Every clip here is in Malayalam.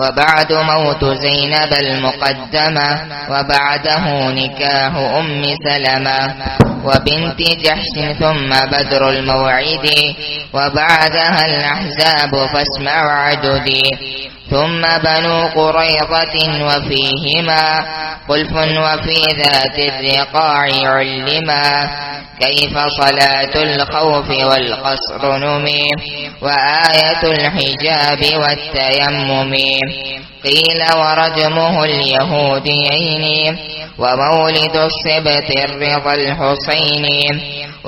وبعد موت زينب المقدمة وبعده نكاح أم سلمة وبنت جحش ثم بدر الموعد وبعدها الأحزاب فاسمع عددي ثم بنو قريظة وفيهما خلف وفي ذات الرقاع علما كيف صلاة الخوف والقصر نمي وآية الحجاب والتيمم قيل ورجمه اليهوديين ومولد السبت الرضا الحسين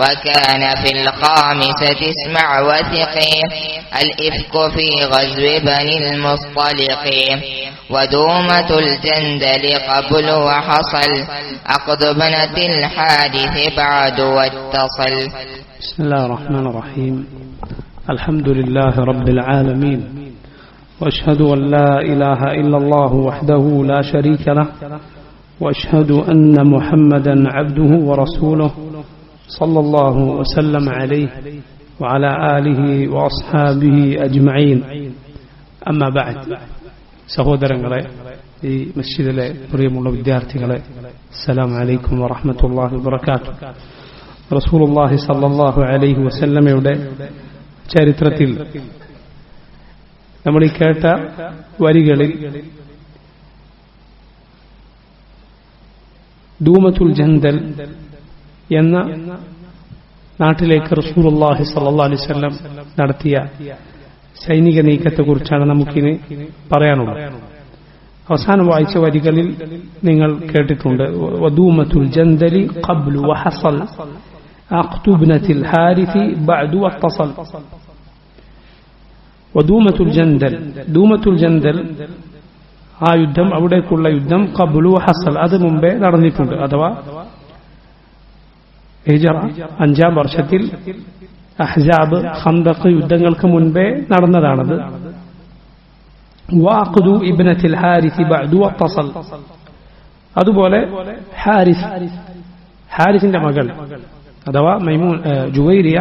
وكان في الخامسة اسمع وثقي الإفك في غزو بني المصطلق ودومة الجندل قبل وحصل عقد ابنة الحادث بعد واتصل. بسم الله الرحمن الرحيم. الحمد لله رب العالمين وأشهد أن لا إله إلا الله وحده لا شريك له وأشهد أن محمدا عبده ورسوله صلى الله وسلم عليه وعلى آله وأصحابه أجمعين. أما بعد. സഹോദരങ്ങളെ, ഈ മസ്ജിദിലെ പ്രിയമുള്ള വിദ്യാർത്ഥികളെ, അസ്സലാമു അലൈക്കും വറഹ്മത്തുള്ളാഹി വബറകാതുഹു. റസൂലുള്ളാഹി സ്വല്ലല്ലാഹു അലൈഹി വസല്ലമയുടെ ചരിത്രത്തിൽ നമ്മൾ ഈ കേട്ട വരികളിൽ ദൂമത്തുൽ ജന്ദൽ എന്ന നാട്ടിലേക്ക് റസൂലുള്ളാഹി സ്വല്ലല്ലാഹു അലൈഹി വസല്ലം നടത്തിയ സൈനിക നീക്കത്തെക്കുറിച്ചാണ് നമുക്കിനി പറയാനുള്ളത്. അവസാനം വായിച്ച വരികളിൽ നിങ്ങൾ കേട്ടിട്ടുണ്ട്, വദൂമത്തുൽ ജന്ദലി ഖബ്ലു വഹസൽ അഖ്തു ഇബ്നത്തിൽ ഹാരിഥി ബഅദു വത്തസൽ. വദൂമത്തുൽ ജന്ദൽ, ദൂമത്തുൽ ജന്ദൽ ആ യുദ്ധം, അവിടേക്കുള്ള യുദ്ധം ഖബ്ലു വഹസൽ, അത് മുമ്പേ നടന്നിട്ടുണ്ട്. അഥവാ ഹിജ്റ 5-ാം വർഷത്തിൽ അഹ്സാബ്, ഖന്ദഖ് യുദ്ധങ്ങൾക്ക് മുൻപേ നടന്നതാണത്. വഅഖ്ദു ഇബ്നത്തിൽ ഹാരിഥി ബഅദു വത്തസൽ, അതുപോലെ ഹാരിസിന്റെ മകൾ അഥവാ മൈമൂൻ ജുവൈരിയ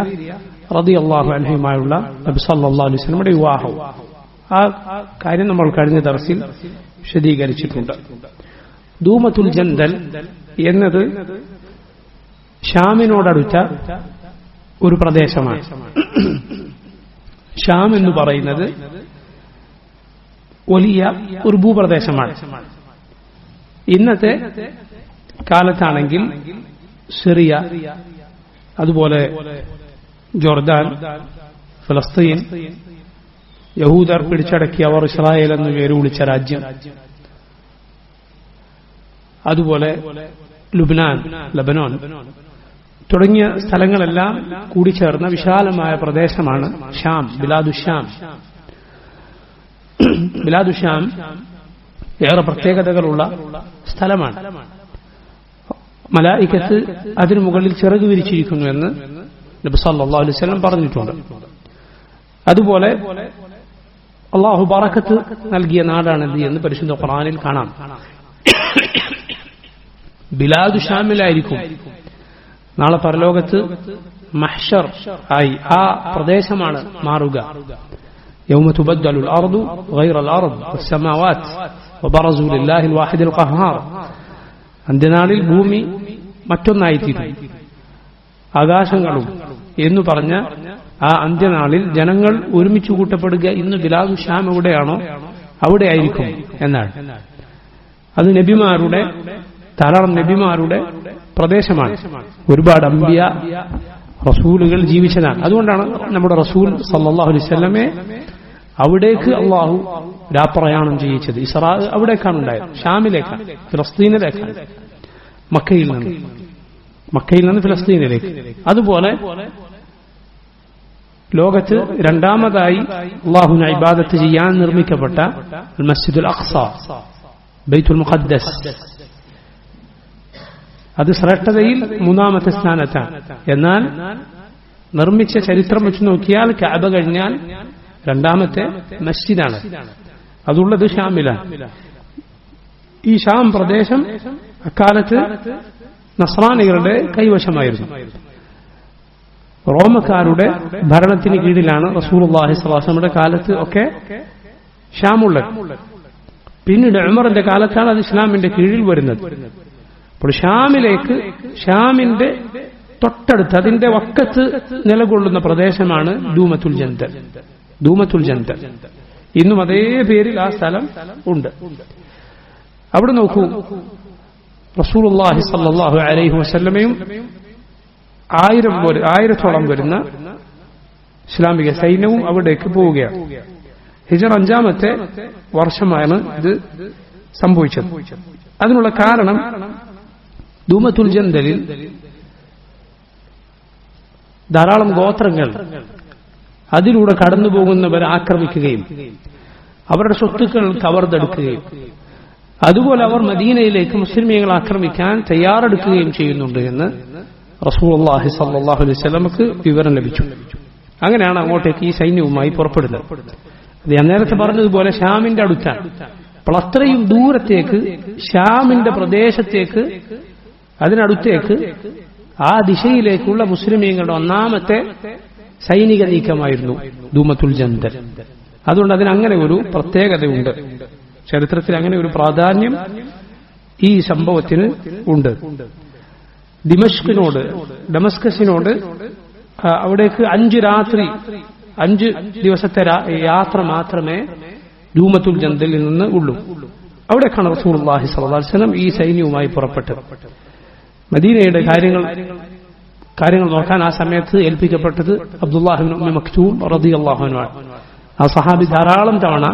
റളിയല്ലാഹു അൻഹയുമായുള്ള നബി സല്ലല്ലാഹു അലൈഹി വസല്ലമയുടെ വിവാഹം, ആ കാര്യം നമ്മൾ കഴിഞ്ഞ ദർസിൽ വിശദീകരിച്ചിട്ടുണ്ട്. ദൂമത്തുൽ ജന്ദൽ എന്നത് ഷാമിനോടടുത്ത ഒരു പ്രദേശമാണ്. ഷാം എന്ന് പറയുന്നത് വലിയ ഒരു ഭൂപ്രദേശമാണ്. ഇന്നത്തെ കാലത്താണെങ്കിൽ സിറിയ, അതുപോലെ ജോർദാൻ, ഫലസ്തീൻ, യഹൂദർ പിടിച്ചടക്കി അവർ ഇസ്രായേൽ എന്ന് പേര് വിളിച്ച രാജ്യം, അതുപോലെ ലബനോൻ തുടങ്ങിയ സ്ഥലങ്ങളെല്ലാം കൂടിച്ചേർന്ന വിശാലമായ പ്രദേശമാണ് ഷാം, ബിലാദുഷാം. ബിലാദുഷാം ഏറെ പ്രത്യേകതകളുള്ള സ്ഥലമാണ്. മലായികത്ത് അതിനു മുകളിൽ ചിറക് വിരിച്ചിരിക്കുന്നു എന്ന് നബി സല്ലല്ലാഹു അലൈഹി വസല്ലം പറഞ്ഞിട്ടുണ്ട്. അതുപോലെ അല്ലാഹു ബറക്കത്ത് നൽകിയ നാടാണിത് എന്ന് പരിശുദ്ധ ഖുർആനിൽ കാണാം. ബിലാദുഷാമിലായിരിക്കും നാളെ പരലോകത്ത് മഹ്ശർ ആയി ആ പ്രദേശമാണ് മാറുക. യൗമ തുബദ്ദലുൽ അർദു ഗൈറൽ അർദ് വസ്സമാവാത് വബറസു ലില്ലാഹിൽ വാഹിദിൽ ഖഹാർ. അന്ത്യനാളിൽ ഭൂമി മറ്റൊന്നായിത്തീരും, ആകാശങ്ങളും എന്ന് പറഞ്ഞ ആ അന്ത്യനാളിൽ ജനങ്ങൾ ഒരുമിച്ച് കൂട്ടപ്പെടുക. ഇന്ന് ബിലാദു ഷാം എവിടെയാണോ അവിടെ ആയിരിക്കും എന്നാണ്. അത് നബിമാരുടെ, ധാരാളം നബിമാരുടെ പ്രദേശമാണ്. ഒരുപാട് അംബിയ റസൂലുകൾ ജീവിച്ചതാണ്. അതുകൊണ്ടാണ് നമ്മുടെ റസൂൽ സല്ലല്ലാഹു അലൈഹി വസല്ലമയെ അവിടേക്ക് അള്ളാഹു രാപ്രയാണം ചെയ്യിച്ചത്. ഇസ്രാ അവിടേക്കാണ് ഉണ്ടായത്, ഷാമിലേക്കാണ്, ഫിലസ്തീനിലേക്കാണ്, മക്കയിൽ നിന്ന് ഫിലസ്തീനിലേക്ക്. അതുപോലെ ലോകത്ത് രണ്ടാമതായി അള്ളാഹുവിനെ ഇബാദത്ത് ചെയ്യാൻ നിർമ്മിക്കപ്പെട്ട മസ്ജിദുൽ അഖ്സ, ബൈത്തുൽ മുഖദ്ദസ്, അത് ശ്രേഷ്ഠതയിൽ 3-ാമത്തെ സ്ഥാനത്താണ്. എന്നാൽ നിർമ്മിച്ച ചരിത്രം വെച്ച് നോക്കിയാൽ കഅബ കഴിഞ്ഞാൽ 2-ാമത്തെ മസ്ജിദാണ്. അതുള്ളത് ഷാമിലാണ്. ഈ ഷാം പ്രദേശം അക്കാലത്ത് നസ്രാനികളുടെ കൈവശമായിരുന്നു. റോമക്കാരുടെ ഭരണത്തിന് കീഴിലാണ് റസൂലുള്ളാഹി സ്വല്ലല്ലാഹു അലൈഹി വസല്ലമയുടെ കാലത്ത് ഒക്കെ ഷാമുള്ളത്. പിന്നീട് ഉമറിന്റെ കാലത്താണ് അത് ഇസ്ലാമിന്റെ കീഴിൽ വരുന്നത്. അപ്പോൾ ഷാമിന്റെ തൊട്ടടുത്ത് അതിന്റെ വക്കത്ത് നിലകൊള്ളുന്ന പ്രദേശമാണ് ദൂമത്തുൽ ജന്തൽ. ഇന്നും അതേ പേരിൽ ആ സ്ഥലം ഉണ്ട്. അവിടെ നോക്കൂ, റസൂലുള്ളാഹി സ്വല്ലല്ലാഹു അലൈഹി വസല്ലമയും 1000-ഓളം വരുന്ന ഇസ്ലാമിക സൈന്യവും അവിടേക്ക് പോവുകയാണ്. ഹിജ്റ 5-ാമത്തെ വർഷമാണ് ഇത് സംഭവിച്ചത്. അതിനുള്ള കാരണം ദൂമത്തുൽ ജന്തലിൽ ധാരാളം ഗോത്രങ്ങൾ അതിലൂടെ കടന്നുപോകുന്നവരെ ആക്രമിക്കുകയും അവരുടെ സ്വത്തുക്കൾ കവർന്നെടുക്കുകയും അതുപോലെ അവർ മദീനയിലേക്ക് മുസ്ലിമീങ്ങളെ ആക്രമിക്കാൻ തയ്യാറെടുക്കുകയും ചെയ്യുന്നുണ്ട് എന്ന് റസൂലുള്ളാഹി സ്വല്ലല്ലാഹു അലൈഹി വസല്ലമക്ക് വിവരം ലഭിച്ചു. അങ്ങനെയാണ് അങ്ങോട്ടേക്ക് ഈ സൈന്യവുമായി പുറപ്പെടുന്നത്. അത് ഞാൻ നേരത്തെ പറഞ്ഞതുപോലെ ഷാമിന്റെ അടുത്താണ്. അപ്പോൾ അത്രയും ദൂരത്തേക്ക് ഷാമിന്റെ പ്രദേശത്തേക്ക് അതിനടുത്തേക്ക് ആ ദിശയിലേക്കുള്ള മുസ്ലിമീങ്ങളുടെ ഒന്നാമത്തെ സൈനിക നീക്കമായിരുന്നു ദൂമത്തുൽ ജന്തൽ. അതുകൊണ്ട് അതിനങ്ങനെ ഒരു പ്രത്യേകതയുണ്ട്. ചരിത്രത്തിൽ അങ്ങനെ ഒരു പ്രാധാന്യം ഈ സംഭവത്തിന് ഉണ്ട്. ഡമസ്കസിനോട് അവിടേക്ക് 5 ദിവസത്തെ യാത്ര മാത്രമേ ദൂമത്തുൽ ജന്തലിൽ നിന്ന് ഉള്ളൂ. അവിടേക്കാണ് റസൂലുള്ളാഹി സ്വല്ലല്ലാഹു അലൈഹി വസല്ലം ഈ സൈന്യവുമായി പുറപ്പെട്ടത്. മദീനയുടെ കാര്യങ്ങൾ നോക്കാൻ ആ സമയത്ത് ഏൽപ്പിക്കപ്പെട്ടത് അബ്ദുല്ലാഹി ഇബ്നു ഉമ്മി മക്തൂം റളിയല്ലാഹു അൻഹു. ആ സഹാബി ധാരാളം തവണ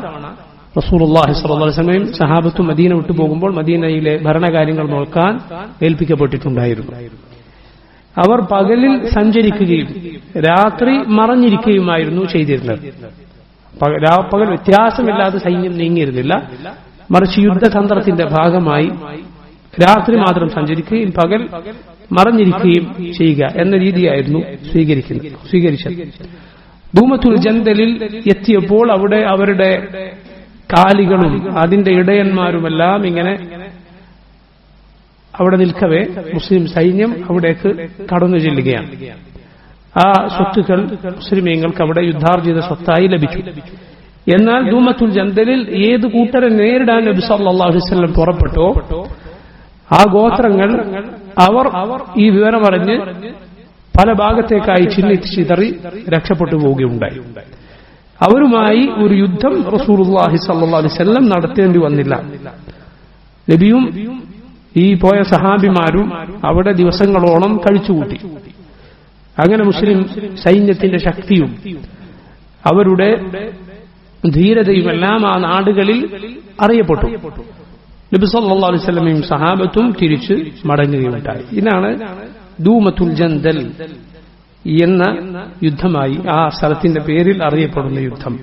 റസൂലുള്ളാഹി സ്വല്ലല്ലാഹു അലൈഹി വസല്ലം സഹാബത്തും മദീന വിട്ടു പോകുമ്പോൾ മദീനയിലെ ഭരണകാര്യങ്ങൾ നോക്കാൻ ഏൽപ്പിക്കപ്പെട്ടിട്ടുണ്ടായിരുന്നു. അവർ പകലിൽ സഞ്ചരിക്കുകയും രാത്രി മറഞ്ഞിരിക്കുകയുമായിരുന്നു ചെയ്തിരുന്നത്. പകൽ വ്യത്യാസമില്ലാതെ സൈന്യം നീങ്ങിയിരുന്നില്ല. മറിച്ച് യുദ്ധതന്ത്രത്തിന്റെ ഭാഗമായി രാത്രി മാത്രം സഞ്ചരിക്കുകയും പകൽ മറഞ്ഞിരിക്കുകയും ചെയ്യുക എന്ന രീതിയായിരുന്നു സ്വീകരിച്ചത്. ദൂമത്തുൽ ജന്തലിൽ എത്തിയപ്പോൾ അവിടെ അവരുടെ കാലികളും അതിന്റെ ഇടയന്മാരുമെല്ലാം ഇങ്ങനെ അവിടെ നിൽക്കവേ മുസ്ലിം സൈന്യം അവിടേക്ക് കടന്നു ചെല്ലുകയാണ്. ആ സ്വത്തുക്കൾ മുസ്ലിമീങ്ങൾക്ക് അവിടെ യുദ്ധാർജിത സ്വത്തായി ലഭിച്ചു. എന്നാൽ ദൂമത്തുൽ ജന്തലിൽ ഏത് കൂട്ടരെ നേരിടാൻ നബി സല്ലല്ലാഹു അലൈഹി വസല്ലം പുറപ്പെട്ടോ ആ ഗോത്രങ്ങൾ അവർ ഈ വിവരം അറിഞ്ഞ് പല ഭാഗത്തേക്കായി ചിതറി രക്ഷപ്പെട്ടു പോവുകയുണ്ടായി. അവരുമായി ഒരു യുദ്ധം റസൂലുള്ളാഹി സ്വല്ലല്ലാഹു അലൈഹി വസല്ലം നടത്തേണ്ടി വന്നില്ല. നബിയും ഈ പോയ സഹാബിമാരും അവിടെ ദിവസങ്ങളോളം കഴിച്ചുകൂട്ടി. അങ്ങനെ മുസ്ലിം സൈന്യത്തിന്റെ ശക്തിയും അവരുടെ ധീരതയുമെല്ലാം ആ നാടുകളിൽ അറിയപ്പെട്ടു. നബി സല്ലല്ലാഹു അലൈഹി വസല്ലമയും സഹാബത്തും തിരിച്ച് മടങ്ങുകയുണ്ടായി. ഇതാണ് ദൂമത്തുൽ ജന്തൽ എന്ന യുദ്ധമായി ആ സ്ഥലത്തിന്റെ പേരിൽ അറിയപ്പെടുന്ന യുദ്ധം.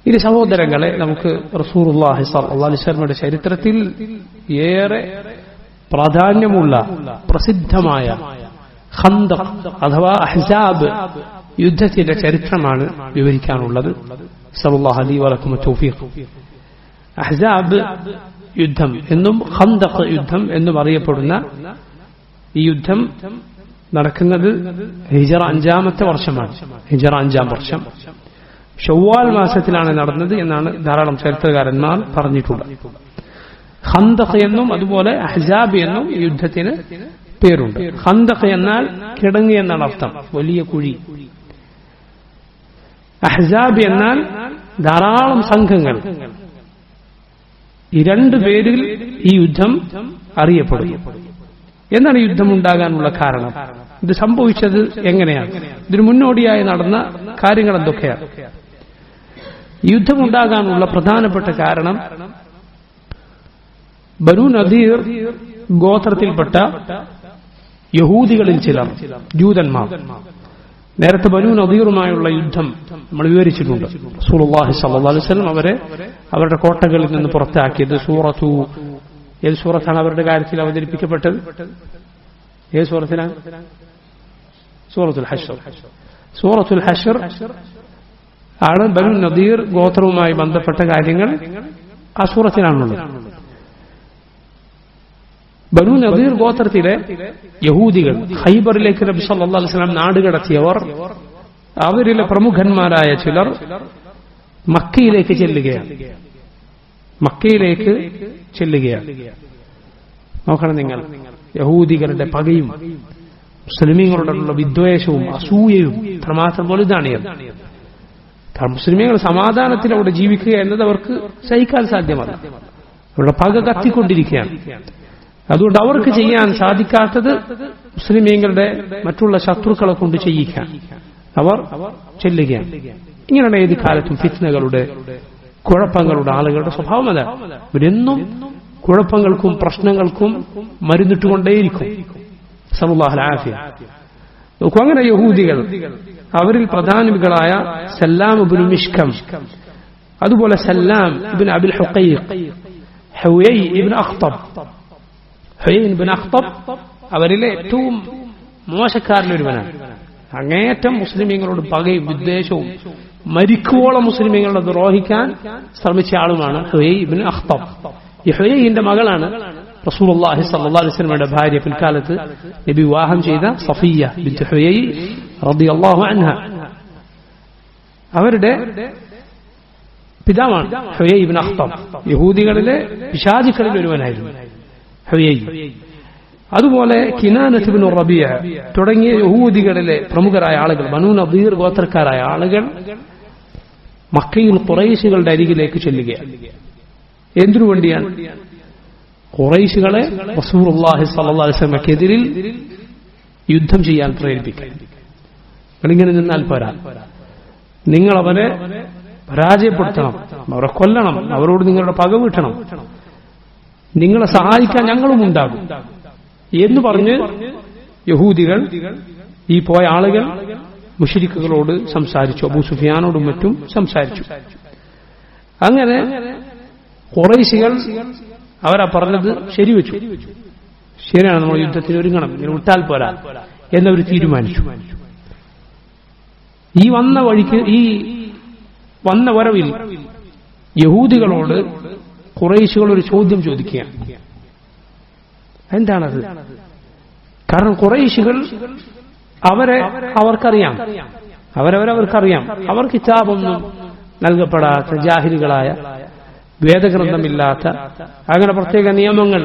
ഇനി സഹോദരങ്ങളെ, നമുക്ക് റസൂലുള്ളാഹി സ്വല്ലല്ലാഹു അലൈഹി വസല്ലമയുടെ ചരിത്രത്തിൽ ഏറെ പ്രാധാന്യമുള്ള പ്രസിദ്ധമായ ഖന്ദഖ് അഥവാ അഹ്സാബ് യുദ്ധത്തിന്റെ ചരിത്രമാണ് വിവരിക്കാനുള്ളത്. സല്ലല്ലാഹു അലൈഹി വലക്കും തൗഫീഖ്. അഹ്സാബ് യുദ്ധം എന്നും ഖന്ദഖ് യുദ്ധം എന്നും അറിയപ്പെടുന്ന ഈ യുദ്ധം നടക്കുന്നത് ഹിജ്റ 5-ാമത്തെ വർഷമാണ്. ഹിജ്റ 5-ാം വർഷം ഷവ്വാൽ മാസത്തിലാണ് നടന്നത് എന്നാണ് ധാരാളം ചരിത്രകാരന്മാർ പറഞ്ഞിട്ടുള്ളത്. ഖന്ദഖ് എന്നും അതുപോലെ അഹ്സാബ് എന്നും ഈ യുദ്ധത്തിന് പേരുണ്ട്. ഖന്ദഖ് എന്നാൽ കിടങ്ങി എന്നാണ് അർത്ഥം, വലിയ കുഴി. അഹ്സാബ് എന്നാൽ ധാരാളം സംഘങ്ങൾ. ഈ 2 പേരിൽ ഈ യുദ്ധം അറിയപ്പെടും. എന്താണ് യുദ്ധം ഉണ്ടാകാനുള്ള കാരണം? ഇത് സംഭവിച്ചത് എങ്ങനെയാണ്? ഇതിനു മുന്നോടിയായി നടന്ന കാര്യങ്ങൾ എന്തൊക്കെയാണ്? യുദ്ധമുണ്ടാകാനുള്ള പ്രധാനപ്പെട്ട കാരണം ബനൂ നദീർ ഗോത്രത്തിൽപ്പെട്ട യഹൂദികളിൽ ചിലർ, ജൂതന്മാർ, നേരത്തെ ബനൂ നദീറുമായുള്ള യുദ്ധം നമ്മൾ വിവരിച്ചിട്ടുണ്ട്. റസൂലുള്ളാഹി സ്വല്ലല്ലാഹു അലൈഹി വസല്ലം അവരെ അവരുടെ കോട്ടകളിൽ നിന്ന് പുറത്താക്കിയത് ഏത് സൂറത്താണ് അവരുടെ കാര്യത്തിൽ അവതരിപ്പിക്കപ്പെട്ടത്? ഏത് സൂറത്തിലാണ്? സൂറത്തുൽ ഹശ്ർ ആണ് ബനൂ നദീർ ഗോത്രവുമായി ബന്ധപ്പെട്ട കാര്യങ്ങൾ ആ സൂറത്തിലാണുള്ളത്. ബനൂ നദീർ ഗോത്രത്തിലെ യഹൂദികൾ ഖൈബറിലേക്ക് നബി സല്ലല്ലാഹു അലൈഹി വസല്ലം നാടുകടത്തിയവർ, അവരിലെ പ്രമുഖന്മാരായ ചിലർ മക്കയിലേക്ക് ചെല്ലുകയാണ്. മക്കയിലേക്ക് ചെല്ലുകയാണ്. നോക്കണം നിങ്ങൾ, യഹൂദികളുടെ പകയും മുസ്ലിമീങ്ങളോടുള്ള വിദ്വേഷവും അസൂയയും എത്രമാത്രം വലുതാണിയത്. കാരണം മുസ്ലിമീങ്ങൾ സമാധാനത്തിൽ അവിടെ ജീവിക്കുക എന്നത് അവർക്ക് സഹിക്കാൻ സാധ്യമല്ല. അവരുടെ പക കത്തിക്കൊണ്ടിരിക്കുകയാണ്. അതുകൊണ്ട് അവർക്ക് ചെയ്യാൻ സാധിക്കാത്തത് മുസ്ലിമീങ്ങളുടെ മറ്റുള്ള ശത്രുക്കളെ കൊണ്ട് ചെയ്യിക്കാൻ അവർ ചെല്ലുകയാണ്. ഇങ്ങനെയുള്ള ഏത് കാലത്തും ഫിത്നകളുടെ, കുഴപ്പങ്ങളുടെ ആളുകളുടെ സ്വഭാവം അതാണ്. ഇവരെന്നും കുഴപ്പങ്ങൾക്കും പ്രശ്നങ്ങൾക്കും മരുന്നിട്ടുകൊണ്ടേയിരിക്കും. സല്ലല്ലാഹു അലൈഹി. നോക്കൂ, അങ്ങനെ യഹൂദികൾ, അവരിൽ പ്രധാനികളായ സല്ലാം ഇബ്നു മിഷ്കം, അതുപോലെ സല്ലാം ഇബ്നു അബിൽ ഹുഖൈഖ്, ഹുവൈ ഇബ്നു അഖ്തബ്. ഹുവൈ ഇബ്നു അഖ്തബ് അവരിലെ ഏറ്റവും മോശക്കാരിലൊരുവനാണ്. അങ്ങേറ്റം മുസ്ലിമീങ്ങളോട് പകയും വിദ്വേഷവും മരിക്കുവോളം മുസ്ലിമീങ്ങളെ ദ്രോഹിക്കാൻ ശ്രമിച്ച ആളുമാണ് ഹുവൈ ഇബ്നു അഖ്തബ്. ഈ ഹുവൈന്റെ മകളാണ് റസൂലുള്ളാഹി സ്വല്ലല്ലാഹു അലൈഹി വസല്ലമയുടെ ഭാര്യ, പിൽക്കാലത്ത് നബി വിവാഹം ചെയ്ത സഫിയ്യ ബിൻത് ഹുവൈ റളിയല്ലാഹു അൻഹ. അവരുടെ പിതാവാണ് ഹുവൈ ഇബ്നു അഖ്തബ്. യഹൂദികളിലെ പിശാചുക്കളിൽ ഒരുവനായിരുന്നു ഹുവൈ. അതുപോലെ കിനാനത്ത് ഇബ്നു റബീഅ തുടങ്ങിയ യഹൂദികളിലെ പ്രമുഖരായ ആളുകൾ, ബനൂ നദീർ ഗോത്രക്കാരായ ആളുകൾ മക്കയിൽ ഖുറൈശികളുടെ അരികിലേക്ക് ചെല്ലുകയാണ്. എന്തിനു വേണ്ടിയാണ്? ഖുറൈശികളെ റസൂലുള്ളാഹി സ്വല്ലല്ലാഹു അലൈഹി വസല്ലമക്കെതിരിൽ യുദ്ധം ചെയ്യാൻ പ്രേരിപ്പിക്കാൻ. നിങ്ങളിങ്ങനെ നിന്നാൽ പോരാ, നിങ്ങൾ അവരെ പരാജയപ്പെടുത്തണം, അവരെ കൊല്ലണം, അവരോട് നിങ്ങളുടെ പക വീട്ടണം, നിങ്ങളെ സഹായിക്കാൻ ഞങ്ങളും ഉണ്ടാകും എന്ന് പറഞ്ഞ് യഹൂദികൾ, ഈ പോയ ആളുകൾ മുശ്രിക്കുകളോട് സംസാരിച്ചു. അബൂ സുഫിയാനോടും മറ്റും സംസാരിച്ചു. അങ്ങനെ ഖുറൈശികൾ അവരാ പറഞ്ഞത് ശരിവെച്ചു. ശരിയാണ്, നമ്മൾ യുദ്ധത്തിന് ഒരുങ്ങണം, ഇങ്ങനെ വിട്ടാൽ പോരാ എന്നവർ തീരുമാനിച്ചു. ഈ വന്ന വരവിൽ യഹൂദികളോട് ഖുറൈശികൾ ഒരു ചോദ്യം ചോദിക്കുകയാണ്. എന്താണത്? കാരണം ഖുറൈശികൾ അവർക്കറിയാം, അവർക്കറിയാം, അവർ കിതാബൊന്നും നൽകപ്പെടാത്ത ജാഹിലുകളായ, വേദഗ്രന്ഥമില്ലാത്ത, അങ്ങനെ പ്രത്യേക നിയമങ്ങൾ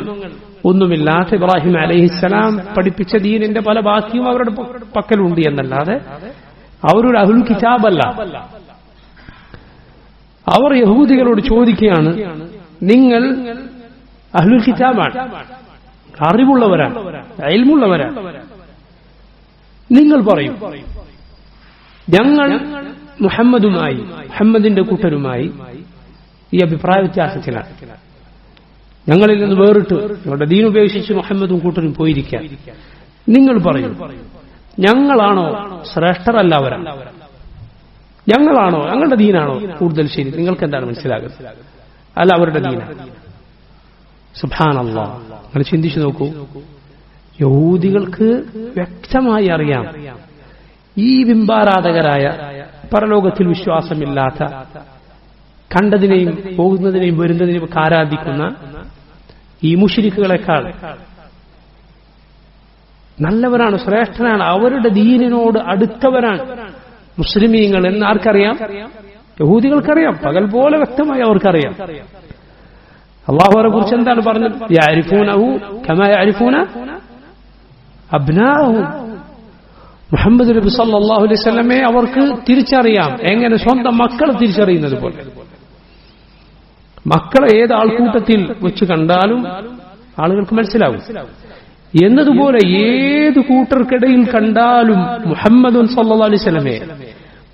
ഒന്നുമില്ലാത്ത ഇബ്രാഹിം അലൈഹിസ്സലാം പഠിപ്പിച്ച ദീനിന്റെ പല ബാക്കിയും അവരുടെ പക്കലുണ്ട് എന്നല്ലാതെ അവരൊരു അഹ്ലുൽ കിതാബല്ല. അവർ യഹൂദികളോട് ചോദിക്കുകയാണ്, നിങ്ങൾ അഹ്ലുൽ കിതാബാണ്, അറിവുള്ളവരാണ്, ഇൽമുള്ളവരാണ്, നിങ്ങൾ പറയും, ഞങ്ങൾ മുഹമ്മദിന്റെ കൂട്ടരുമായി ഈ അഭിപ്രായ വ്യത്യാസത്തിലാണ്, ഞങ്ങളിൽ നിന്ന് വേറിട്ട് ഞങ്ങളുടെ ദീൻ ഉപേക്ഷിച്ച് മുഹമ്മദും കൂട്ടരും പോയിരിക്കാൻ. നിങ്ങൾ പറയും, ഞങ്ങളാണോ ശ്രേഷ്ഠരല്ലവരാണ്, ഞങ്ങളാണോ, ഞങ്ങളുടെ ദീനാണോ കൂടുതൽ ശരി? നിങ്ങൾക്ക് എന്താണ് മനസ്സിലാകുന്നത്? അല്ല, അവരുടെ ദീനാണ്. സുബ്ഹാനല്ലാഹ്. നിങ്ങൾ ചിന്തിച്ചു നോക്കൂ, യഹൂദികൾക്ക് വ്യക്തമായി അറിയാം, ഈ ബിംബാരാധകരായ, പരലോകത്തിൽ വിശ്വാസമില്ലാത്ത, കണ്ടതിനെയും പോകുന്നതിനെയും വരുന്നതിനെയും ഒക്കെ ആരാധിക്കുന്ന ഈ മുശ്രിക്കുകളെക്കാൾ നല്ലവരാണ്, ശ്രേഷ്ഠനാണ്, അവരുടെ ദീനിനോട് അടുത്തവരാണ് മുസ്ലിമീങ്ങൾ എന്ന് ആർക്കറിയാം? യഹൂദികൾക്കറിയാം, പകൽ പോലെ വ്യക്തമായി അവർക്കറിയാം. അല്ലാഹു അവരെ കുറിച്ച് എന്താണ് പറഞ്ഞത്? യഅരിഫൂനഹു കമാ യഅരിഫൂന അബ്നാഅഹും. മുഹമ്മദ് നബി സല്ലല്ലാഹു അലൈഹി വസല്ലമയെ അവർക്ക് തിരിച്ചറിയാം, എങ്ങനെ സ്വന്തം മക്കളെ തിരിച്ചറിയുന്നത് പോലെ. മക്കളെ ഏത് ആൾക്കൂട്ടത്തിൽ വെച്ച് കണ്ടാലും ആളുകൾക്ക് മനസ്സിലാവും എന്നതുപോലെ ഏത് കൂട്ടർക്കിടയിൽ കണ്ടാലും മുഹമ്മദുൻ സല്ലല്ലാഹു അലൈഹി വസല്ലമയെ,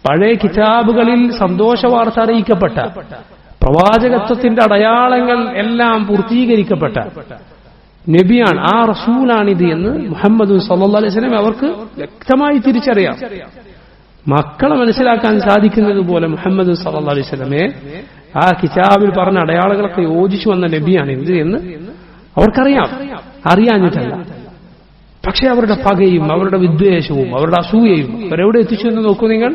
പഴയ കിതാബുകളിൽ സന്തോഷ വാർത്ത അറിയിക്കപ്പെട്ട, പ്രവാചകത്വത്തിന്റെ അടയാളങ്ങൾ എല്ലാം പൂർത്തീകരിക്കപ്പെട്ട നബിയാണ്, ആ റസൂലാണിത് എന്ന് മുഹമ്മദുൻ സല്ലല്ലാഹു അലൈഹി വസല്ലം അവർക്ക് വ്യക്തമായി തിരിച്ചറിയാം. മക്കളെ മനസ്സിലാക്കാൻ സാധിക്കുന്നത് പോലെ മുഹമ്മദ് സല്ലല്ലാഹു അലൈഹി വസല്ലമയെ, ആ കിതാബിൽ പറഞ്ഞ അടയാളങ്ങളൊക്കെ യോജിച്ചു വന്ന നബിയാണ് ഇത് എന്ന് അവർക്കറിയാം, അറിയാഞ്ഞിട്ടല്ല. പക്ഷെ അവരുടെ പകയും അവരുടെ വിദ്വേഷവും അവരുടെ അസൂയയും അവരെവിടെ എത്തിച്ചു എന്ന് നോക്കൂ നിങ്ങൾ.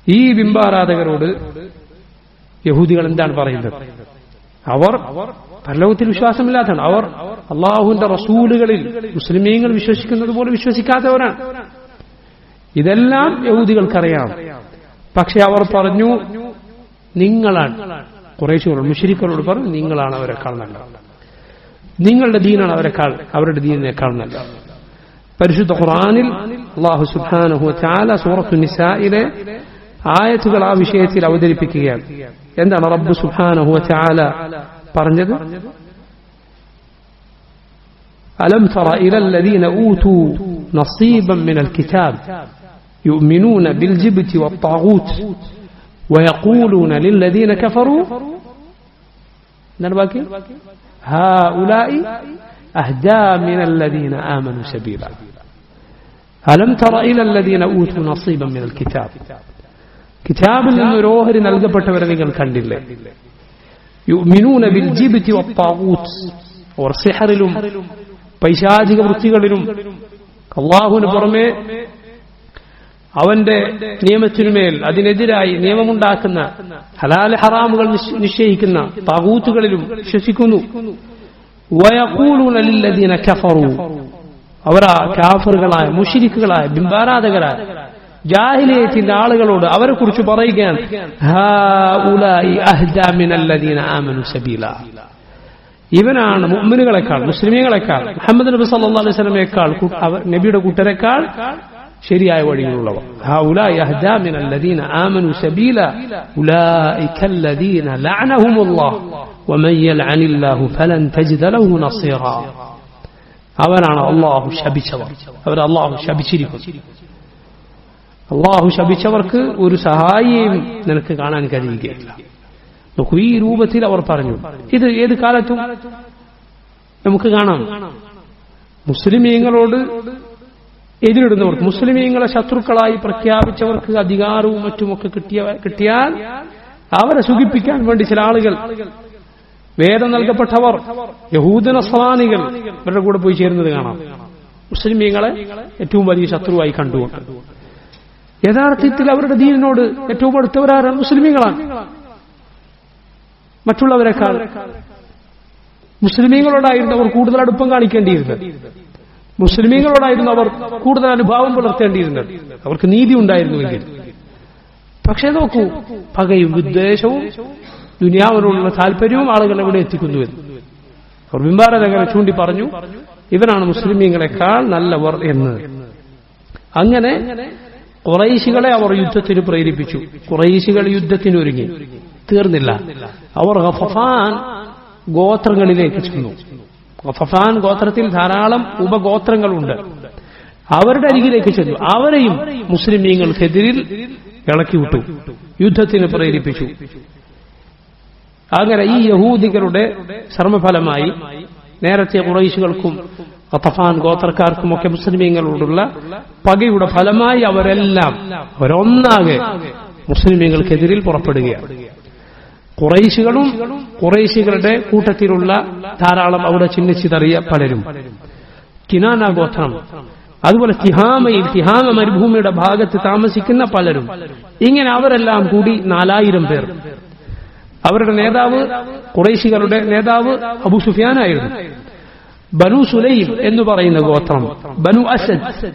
ഈ ബിംബാരാധകരോട് യഹൂദികൾ എന്താണ് പറയുന്നത്? അവർ പരലോകത്തിൽ വിശ്വാസമില്ലാത്തതാണ്, അവർ അള്ളാഹുവിന്റെ റസൂലുകളിൽ മുസ്ലിമീങ്ങൾ വിശ്വസിക്കുന്നത് പോലെ വിശ്വസിക്കാത്തവരാണ്. ഇതെല്ലാം യഹൂദികൾക്കറിയാം. പക്ഷെ അവർ പറഞ്ഞു, നിങ്ങളാണ് ഖുറൈശികളോട് മുശ്രിക്കുകളോട് പറഞ്ഞു, നിങ്ങളാണ് അവരെക്കാൾ നല്ലത്, നിങ്ങളുടെ ദീനാണ് അവരുടെ ദീനിനേക്കാൾ നല്ലത്. പരിശുദ്ധ ഖുർആനിൽ അല്ലാഹു സുബ്ഹാനഹു വ തആല സൂറത്തു നിസായിലെ ആയത്തുകൾ ആ വിഷയത്തിൽ അവതരിപ്പിക്കുകയാണ്. എന്താണ് റബ്ബ് സുബ്ഹാനഹു വ തആല പറഞ്ഞത്? അലം തറ ഇലൽ ലദീന ഊതു നസീബൻ മിനൽ കിതാബ് യുഅ്മിനൂന ബിൽ ജിബ്തി വത്താഗൂത്ത് വയഖൂലൂന ലില്ലദീന കഫറൂ എന്താണ് ബാക്കി? ഹൗലാഇ അഹ്ദാ മിനൽ ലദീന ആമനൂ സബീല. അലം തറ ഇലൽ ലദീന ഊതു നസീബൻ മിനൽ കിതാബ്, കിതാബിൽ നിന്ന് ഒരു ഓഹരി നൽകപ്പെട്ടവരെ നിങ്ങൾ കണ്ടില്ലേ? യുഅ്മിനൂന ബിൽ ജിബ്തി വത്താഗൂത്ത്, അവർ സിഹറിലും പൈശാചിക വൃത്തികളിലും അല്ലാഹുവിന് പുറമെ അവന്റെ നിയമത്തിനുമേൽ അതിനെതിരായി നിയമമുണ്ടാക്കുന്ന ഹലാൽ ഹറാമുകൾ നിശ്ചയിക്കുന്ന താഗൂത്തുകളിലും വിശ്വസിക്കുന്നു. വയഖൂലൂന ലില്ലദീന കഫറൂ, അവർ കാഫിറുകളായ മുശ്രിക്കുകളായ ബിംബാരാധകരായ ജാഹിലിയത്തിന്റെ ആളുകളോട് അവരെ കുറിച്ച് പറയുകയാണ്, ഹൗലാഇ അഹ്ദാ മിനല്ലദീന ആമനൂ സബീല, ഇവനാണ് മുഅ്മിനുകളെക്കാൾ മുസ്ലിമീങ്ങളെക്കാൾ മുഹമ്മദ് നബി സല്ലല്ലാഹു അലൈഹി വസല്ലമയേക്കാൾ നബിയുടെ കൂട്ടരെക്കാൾ ശരിയായ വഴിയിലുള്ളവർ. ഹൗലാഇ അഹ്ദാ മിനല്ലദീന ആമനൂ സബീല ഉലൈകല്ലദീന ലഅനഹുമുല്ലാഹ് വമൻ യൽഅനില്ലാഹു ഫലൻ തജിദ ലഹു നസീറ. അവനാണ് അല്ലാഹു ശപിച്ചവർ, അവർ അല്ലാഹു ശപിച്ചിരിക്കുന്നു. അല്ലാഹു ശപിച്ചവർക്ക് ഒരു സഹായിയെയും നിനക്ക് കാണാൻ കഴിയുകയില്ല. നോക്കൂ, ഈ രൂപത്തിൽ അവർ പറഞ്ഞു. ഇത് ഏത് കാലത്തും നമുക്ക് കാണാം. മുസ്ലിമീങ്ങളോട് എതിരിടുന്നവർക്ക്, മുസ്ലിമീങ്ങളെ ശത്രുക്കളായി പ്രഖ്യാപിച്ചവർക്ക് അധികാരവും മറ്റുമൊക്കെ കിട്ടിയാൽ അവരെ സുഖിപ്പിക്കാൻ വേണ്ടി ചില ആളുകൾ, വേദം നൽകപ്പെട്ടവർ, യഹൂദ നസ്രാനികൾ ഇവരുടെ കൂടെ പോയി ചേരുന്നത് കാണാം. മുസ്ലിമീങ്ങളെ ഏറ്റവും വലിയ ശത്രുവായി കണ്ടുകൊണ്ട് യഥാർത്ഥത്തിൽ അവരുടെ ദീനിനോട് ഏറ്റവും അടുത്തവരാരാണ്? മുസ്ലിമീങ്ങളാണ്. മറ്റുള്ളവരെക്കാൾ മുസ്ലിമീങ്ങളോടായിരുന്നു അവർ കൂടുതൽ അടുപ്പം കാണിക്കേണ്ടിയിരുന്നത്, മുസ്ലിമീങ്ങളോടായിരുന്നു അവർ കൂടുതൽ അനുഭാവം പുലർത്തേണ്ടിയിരുന്നത്, അവർക്ക് നീതി ഉണ്ടായിരുന്നുവെങ്കിൽ. പക്ഷേ നോക്കൂ, പകയും വിദ്വേഷവും ദുനിയാവിനോടുള്ള താല്പര്യവും ആളുകൾ എവിടെ എത്തിക്കുന്നുവെന്ന് അവർ ബിംബാരാധകരെ ചൂണ്ടി പറഞ്ഞു, ഇവരാണ് മുസ്ലിമീങ്ങളെക്കാൾ നല്ലവർ എന്ന്. അങ്ങനെ ഖുറൈശികളെ അവർ യുദ്ധത്തിന് പ്രേരിപ്പിച്ചു. ഖുറൈശികൾ യുദ്ധത്തിനൊരുങ്ങി. തീർന്നില്ല, അവർ ഗഫഫാൻ ഗോത്രങ്ങളിലേക്ക് ചെന്നു. ഗഫഫാൻ ഗോത്രത്തിൽ ധാരാളം ഉപഗോത്രങ്ങളുണ്ട്. അവരുടെ അരികിലേക്ക് ചെന്നു. അവരെയും മുസ്ലിമീങ്ങൾക്കെതിരിൽ ഇളക്കിവിട്ടു, യുദ്ധത്തിന് പ്രേരിപ്പിച്ചു. അങ്ങനെ ഈ യഹൂദികളുടെ ശ്രമഫലമായി നേരത്തെ ഖുറൈശികൾക്കും ഗഫഫാൻ ഗോത്രക്കാർക്കുമൊക്കെ മുസ്ലിമീങ്ങളോടുള്ള പകയുടെ ഫലമായി അവരൊന്നാകെ മുസ്ലിമീങ്ങൾക്കെതിരിൽ പുറപ്പെടുകയാണ്. ഖുറൈശികളും ഖുറൈശികളുടെ കൂട്ടത്തിലുള്ള ധാരാളം അവിടെ ചിഹ്നിച്ചിതറിയ പലരും, കിനാന ഗോത്രം, അതുപോലെ തിഹാമ മരുഭൂമിയുടെ ഭാഗത്ത് താമസിക്കുന്ന പലരും, ഇങ്ങനെ അവരെല്ലാം കൂടി 4000 പേർ. അവരുടെ നേതാവ്, ഖുറൈശികളുടെ നേതാവ് അബൂ സുഫിയാനായിരുന്നു. ബനു സുലൈം എന്ന് പറയുന്ന ഗോത്രം, ബനു അസദ്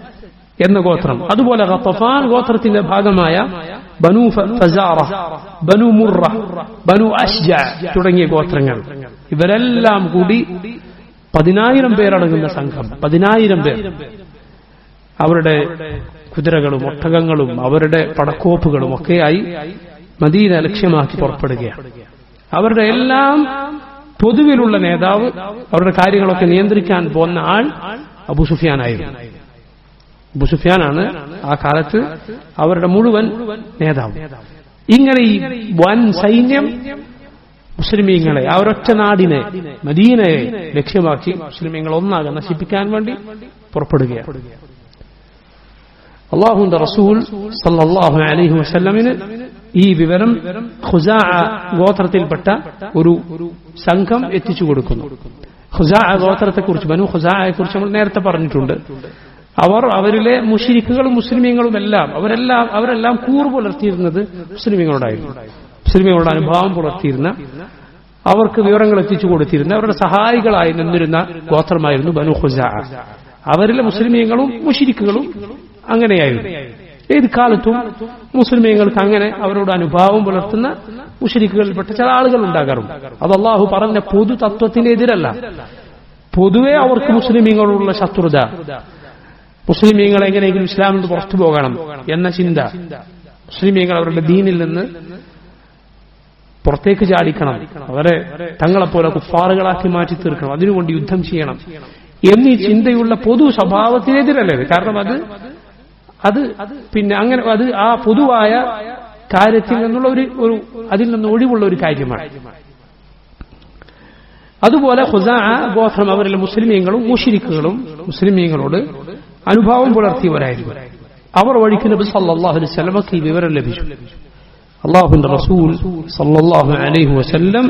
എന്ന ഗോത്രം, അതുപോലെ ഗഫഫാൻ ഗോത്രത്തിന്റെ ഭാഗമായ ബനു ഫസാറ, ബനു മുറ, ബനു അഷ്ജ തുടങ്ങിയ ഗോത്രങ്ങൾ, ഇവരെല്ലാം കൂടി 10000 പേരടങ്ങുന്ന സംഘം, 10000 പേർ അവരുടെ കുതിരകളും ഒട്ടകങ്ങളും അവരുടെ പടക്കോപ്പുകളും ഒക്കെയായി മദീന ലക്ഷ്യമാക്കി പുറപ്പെടുകയാണ്. അവരുടെ എല്ലാം പൊതുവിലുള്ള നേതാവ്, അവരുടെ കാര്യങ്ങളൊക്കെ നിയന്ത്രിക്കാൻ പോകുന്ന ആൾ അബൂ സുഫിയാനായിരുന്നു. അബൂ സുഫിയാനാണ് ആ കാലത്ത് അവരുടെ മുഴുവൻ നേതാവ്. ഇങ്ങനെ ഈ വൻ സൈന്യം മുസ്ലിമീങ്ങളെ, ആ ഒരൊറ്റ നാടിനെ, മദീനയെ ലക്ഷ്യമാക്കി മുസ്ലിമീങ്ങൾ ഒന്നാകെ നശിപ്പിക്കാൻ വേണ്ടി പുറപ്പെടുകയാണ്. അല്ലാഹുവിന്റെ റസൂൽ സല്ലല്ലാഹു അലൈഹി വസല്ലമിന് ഈ വിവരം ഖുസാഅ ഗോത്രത്തിൽപ്പെട്ട ഒരു സംഘം എത്തിച്ചു കൊടുക്കുന്നു. ഖുസാഅ ഗോത്രത്തെക്കുറിച്ച്, ബനു ഖുസാഅയെക്കുറിച്ച് നമ്മൾ നേരത്തെ പറഞ്ഞിട്ടുണ്ട്. അവരിലെ മുശ്രിക്കുകളും മുസ്ലിമീങ്ങളും അവരെല്ലാം കൂർ പുലർത്തിയിരുന്നത് മുസ്ലിമീങ്ങളോടായിരുന്നു. മുസ്ലിമീങ്ങളുടെ അനുഭാവം പുലർത്തിയിരുന്ന, അവർക്ക് വിവരങ്ങൾ എത്തിച്ചു കൊടുത്തിരുന്ന, അവരുടെ സഹായികളായി നിന്നിരുന്ന ഗോത്രമായിരുന്നു ബനു ഖുസാഅ. അവരിലെ മുസ്ലിമീങ്ങളും മുശ്രിക്കുകളും അങ്ങനെയായിരുന്നു. ഏത് കാലത്തും മുസ്ലിമീങ്ങൾക്ക് അങ്ങനെ അവരോട് അനുഭാവം പുലർത്തുന്ന മുശ്രിക്കുകളിൽപ്പെട്ട ചില ആളുകൾ ഉണ്ടാകാറുണ്ട്. അത് അള്ളാഹു പറഞ്ഞ പൊതു തത്വത്തിനെതിരല്ല. പൊതുവെ അവർക്ക് മുസ്ലിമീങ്ങളോടുള്ള ശത്രുത, മുസ്ലിമീങ്ങൾ എങ്ങനെയെങ്കിലും ഇസ്ലാമിൽ നിന്ന് പുറത്തു പോകണം എന്ന ചിന്ത, മുസ്ലിമീങ്ങൾ അവരുടെ ദീനിൽ നിന്ന് പുറത്തേക്ക് ചാടിക്കണം, അവരെ തങ്ങളെപ്പോലെ കുഫാറുകളാക്കി മാറ്റി തീർക്കണം, അതിനുവേണ്ടി യുദ്ധം ചെയ്യണം എന്നീ ചിന്തയുള്ള പൊതു സ്വഭാവത്തിനെതിരല്ലേ. കാരണം അത് പിന്നെ അങ്ങനെ അത് ആ പൊതുവായ കാര്യത്തിൽ നിന്നുള്ള ഒരു അതിൽ നിന്ന് ഒഴിവുള്ള ഒരു കാര്യമാണ്. അതുപോലെ ഖുസാഅ ഗോത്രം അവരിലെ മുസ്ലിമീങ്ങളും മുശ്രിക്കുകളും മുസ്ലിമീങ്ങളോട് അനുഭാവം പുലർത്തിയവരായിരുന്നു. അവർ വഴിക്ക് നബി സല്ലല്ലാഹു അലൈഹി വസല്ലമക്ക് ഈ വിവരം ലഭിച്ചു. അല്ലാഹുവിന്റെ റസൂൽ സല്ലല്ലാഹു അലൈഹി വസല്ലം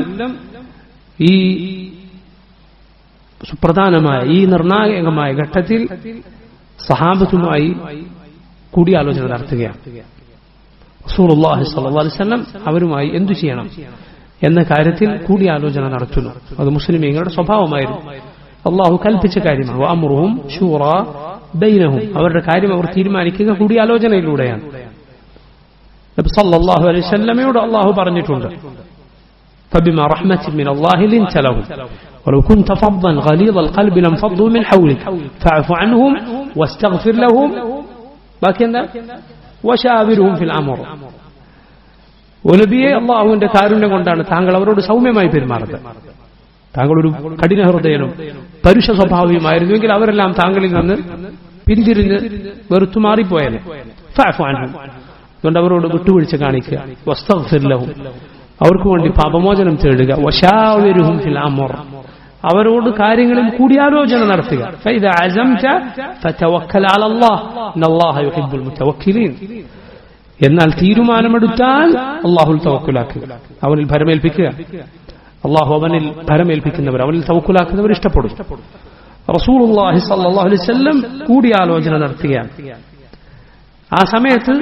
ഈ സുപ്രധാനമായ ഈ നിർണായകമായ ഘട്ടത്തിൽ സഹാബത്തുമായി കൂടിയാലോചന നടത്തുകയാണ്. റസൂലുള്ളാഹി സ്വല്ലല്ലാഹു അലൈഹി വസല്ലം അവരുമായി എന്തു ചെയ്യണം എന്ന കാര്യത്തിൽ കൂടിയാലോചന നടത്തുന്നു. അത് മുസ്ലിമീങ്ങളുടെ സ്വഭാവമായിരുന്നു. അള്ളാഹു കൽപ്പിച്ച കാര്യമാണ്. വഅംറുഹും ശൂറാ ബൈനഹും, അവരുടെ കാര്യം അവർ തീരുമാനിക്കുക കൂടിയാലോചനയിലൂടെയാണ്. നബി സല്ലല്ലാഹു അലൈഹി വസല്ലമയോട് അള്ളാഹു പറഞ്ഞിട്ടുണ്ട്, فبما رحمة من الله لنت لهم ولو كنت فظا غليظ القلب لانفضوا من حولك فاعف عنهم واستغفر لهم وشاورهم في الأمر. നബിയെ, അള്ളാഹുവിന്റെ കാരുണ്യം കൊണ്ടാണ് താങ്കൾ അവരോട് സൗമ്യമായി പെരുമാറുന്നത്. താങ്കൾ ഒരു കഠിന ഹൃദയനും പരുഷ സ്വഭാവിയുമായിരുന്നുവെങ്കിൽ അവരെല്ലാം താങ്കളിൽ നിന്ന് പിന്തിരിഞ്ഞ് വെറുത്തു മാറിപ്പോയേനെ. ഫഅഫു അൻഹും, അതുകൊണ്ട് അവരോട് വിട്ടുവീഴ്ച കാണിക്കുക. വസ്തഗ്ഫിർ ലഹും, അവർക്ക് വേണ്ടി പാപമോചനം തേടുക. വശാവിറുഹും ഫിൽ അംർ, അവരോട് കാര്യങ്ങളിൽ കൂടിയാലോചന നടത്തുക. ഫഇദാ അസംത ഫതവക്കൽ അലല്ലാഹ് ഇന്നല്ലാഹ യുഹിബ്ബുൽ മുതവക്കിലീൻ, എന്നാൽ തീരുമാനമെടുത്താൽ അള്ളാഹുൽ തവക്കുലാക്കുക, അവനിൽ ഭരമേൽപ്പിക്കുക. അള്ളാഹു അവനിൽ ഭരമേൽപ്പിക്കുന്നവർ, അവനിൽ തവക്കുലാക്കുന്നവർ ഇഷ്ടപ്പെടും. റസൂലുള്ളാഹി സ്വല്ലല്ലാഹു അലൈഹി വസല്ലം കൂടിയാലോചന നടത്തുകയാണ്. ആ സമയത്ത്